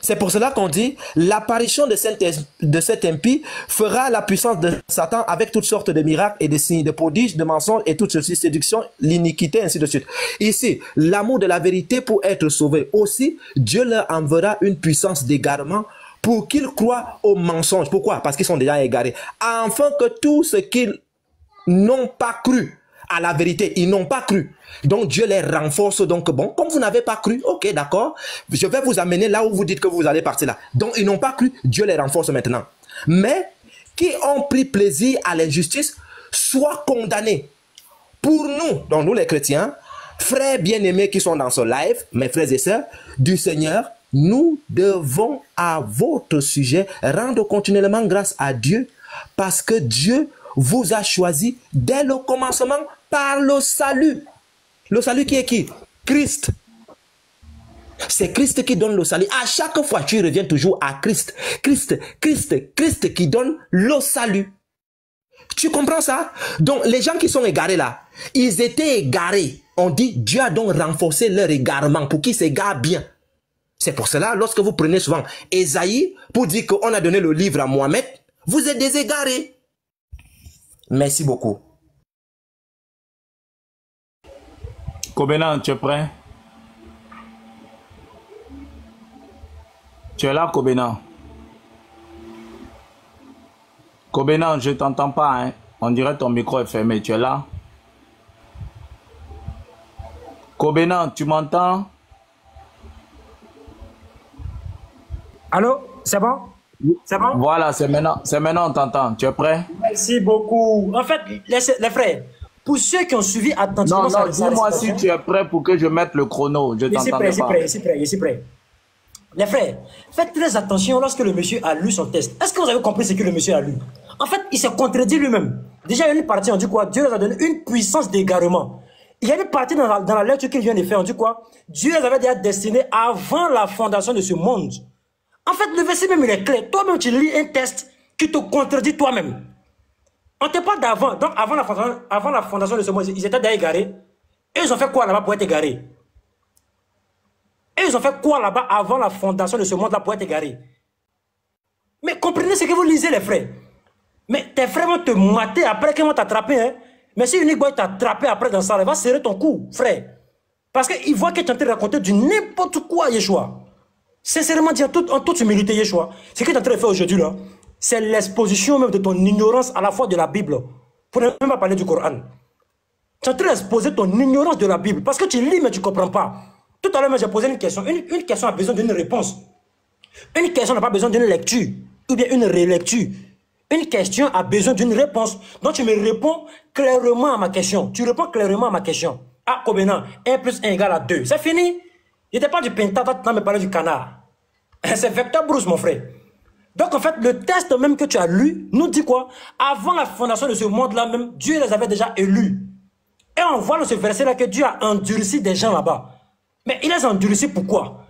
C'est pour cela qu'on dit, l'apparition de cet impie fera la puissance de Satan avec toutes sortes de miracles et de signes, de prodiges, de mensonges et toutes ceci, séduction, l'iniquité, ainsi de suite. Ici, l'amour de la vérité pour être sauvé. Aussi, Dieu leur enverra une puissance d'égarement pour qu'ils croient aux mensonges. Pourquoi? Parce qu'ils sont déjà égarés. Afin que tout ce qu'ils n'ont pas cru à la vérité, ils n'ont pas cru. Donc Dieu les renforce. Donc bon, comme vous n'avez pas cru, ok, d'accord, je vais vous amener là où vous dites que vous allez partir là. Donc ils n'ont pas cru, Dieu les renforce maintenant. Mais qui ont pris plaisir à l'injustice soient condamnés. Pour nous, donc nous les chrétiens, frères bien-aimés qui sont dans ce live, mes frères et sœurs du Seigneur, nous devons à votre sujet rendre continuellement grâce à Dieu parce que Dieu vous a choisi dès le commencement par le salut. Le salut qui est qui? Christ. C'est Christ qui donne le salut. À chaque fois, tu reviens toujours à Christ. Christ qui donne le salut. Tu comprends ça? Donc, les gens qui sont égarés là, ils étaient égarés. On dit, Dieu a donc renforcé leur égarement pour qu'ils s'égarent bien. C'est pour cela, lorsque vous prenez souvent Ésaïe pour dire qu'on a donné le livre à Mohamed, vous êtes des égarés. Merci beaucoup. Kobena, tu es prêt? Tu es là, Kobena? Kobena, je ne t'entends pas. Hein? On dirait ton micro est fermé. Tu es là? Kobena, tu m'entends? Allô? C'est bon? C'est bon? Voilà, c'est maintenant on t'entend. Tu es prêt? Merci beaucoup. En fait, les frères, pour ceux qui ont suivi attentivement... Non, dis-moi si tu es prêt pour que je mette le chrono. Je t'entends pas. Je suis prêt. Les frères, faites très attention lorsque le monsieur a lu son texte. Est-ce que vous avez compris ce que le monsieur a lu? En fait, il s'est contredit lui-même. Déjà, il y a une partie, on dit quoi? Dieu les a donné une puissance d'égarement. Il y a une partie dans la lecture qu'il vient de faire, on dit quoi? Dieu les avait déjà destinés avant la fondation de ce monde. En fait, le verset même, il est clair. Toi-même, tu lis un texte qui te contredit toi-même. On ne te parle d'avant. Donc, avant la fondation de ce monde, ils étaient déjà égarés. Et ils ont fait quoi là-bas pour être égarés? Et ils ont fait quoi là-bas avant la fondation de ce monde-là pour être égarés? Mais comprenez ce que vous lisez, les frères. Mais tes frères vont te mater après qu'ils vont t'attraper. Hein? Mais si Unique Boy t'a attrapé après dans ça, il va serrer ton cou, frère. Parce qu'il voit que tu es en train de raconter du n'importe quoi, Yeshua. Sincèrement dire, en toute humilité, Yeshua, ce que tu es en train de faire aujourd'hui, là, c'est l'exposition même de ton ignorance à la fois de la Bible. Pour ne même pas parler du Coran. Tu es en train d'exposer ton ignorance de la Bible. Parce que tu lis, mais tu ne comprends pas. Tout à l'heure, j'ai posé une question. Une question a besoin d'une réponse. Une question n'a pas besoin d'une lecture. Ou bien une relecture. Une question a besoin d'une réponse. Donc tu me réponds clairement à ma question. Tu réponds clairement à ma question. Ah, Kobena, 1 plus 1 égale à 2. C'est fini. Il n'était pas du pentathlon, tu me parlais du canard. C'est vecteur Bruce, mon frère. Donc en fait, le texte même que tu as lu nous dit quoi? Avant la fondation de ce monde-là même, Dieu les avait déjà élus. Et on voit dans ce verset-là que Dieu a endurci des gens là-bas. Mais il les a endurcis pourquoi?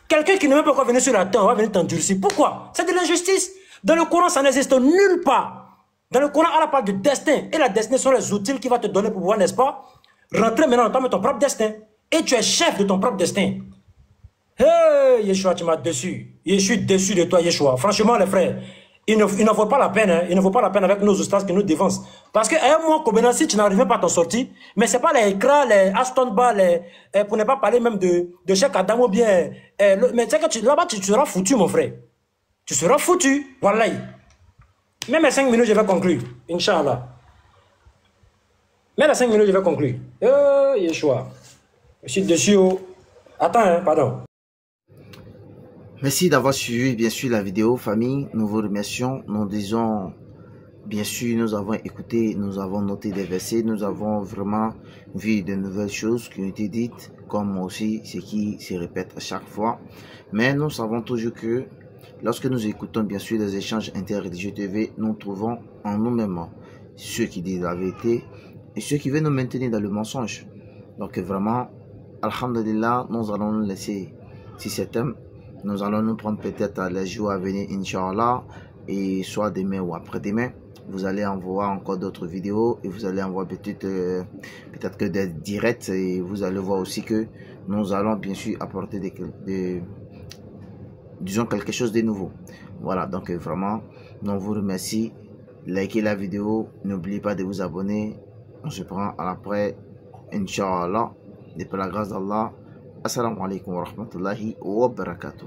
Quelqu'un qui ne veut pas encore venir sur la terre, on va venir t'endurcir. Pourquoi? C'est de l'injustice. Dans le Coran, ça n'existe nulle part. Dans le Coran, Allah parle de destin. Et la destinée sont les outils qu'il va te donner pour pouvoir, n'est-ce pas, rentrer maintenant dans ton propre destin. Et tu es chef de ton propre destin. Hey, Yeshua, tu m'as déçu. Je suis déçu de toi, Yeshua. Franchement, les frères, il ne vaut pas la peine. Hein. Il ne vaut pas la peine avec nos ustads qui nous dévancent. Parce qu'à un moment, Kobena, si tu n'arrives même pas à t'en sortir, mais ce n'est pas les écrans, les Aston Bar, pour ne pas parler même de Cheikh Adam ou bien. Mais tu sais que là-bas, tu seras foutu, mon frère. Tu seras foutu. Voilà. Même à 5 minutes, je vais conclure. Inch'Allah. Même à 5 minutes, je vais conclure. Yeshua. Je suis dessus. Attends, hein, pardon. Merci d'avoir suivi bien sûr la vidéo, famille. Nous vous remercions. Nous disons, bien sûr, nous avons écouté, nous avons noté des versets, nous avons vraiment vu de nouvelles choses qui ont été dites, comme aussi ce qui se répète à chaque fois. Mais nous savons toujours que lorsque nous écoutons bien sûr les échanges interreligieux TV, nous trouvons en nous-mêmes ceux qui disent la vérité et ceux qui veulent nous maintenir dans le mensonge. Donc vraiment, alhamdulillah, nous allons nous laisser si c'est thème. Nous allons nous prendre peut-être les jours à venir, Inch'Allah, et soit demain ou après-demain. Vous allez en voir encore d'autres vidéos et vous allez en voir peut-être que des directs et vous allez voir aussi que nous allons bien sûr apporter disons quelque chose de nouveau. Voilà, donc vraiment, nous vous remercie. Likez la vidéo, n'oubliez pas de vous abonner. On se prend à l'après, Inch'Allah, et par la grâce d'Allah. Assalamu alaikum wa rahmatullahi wa barakatuh.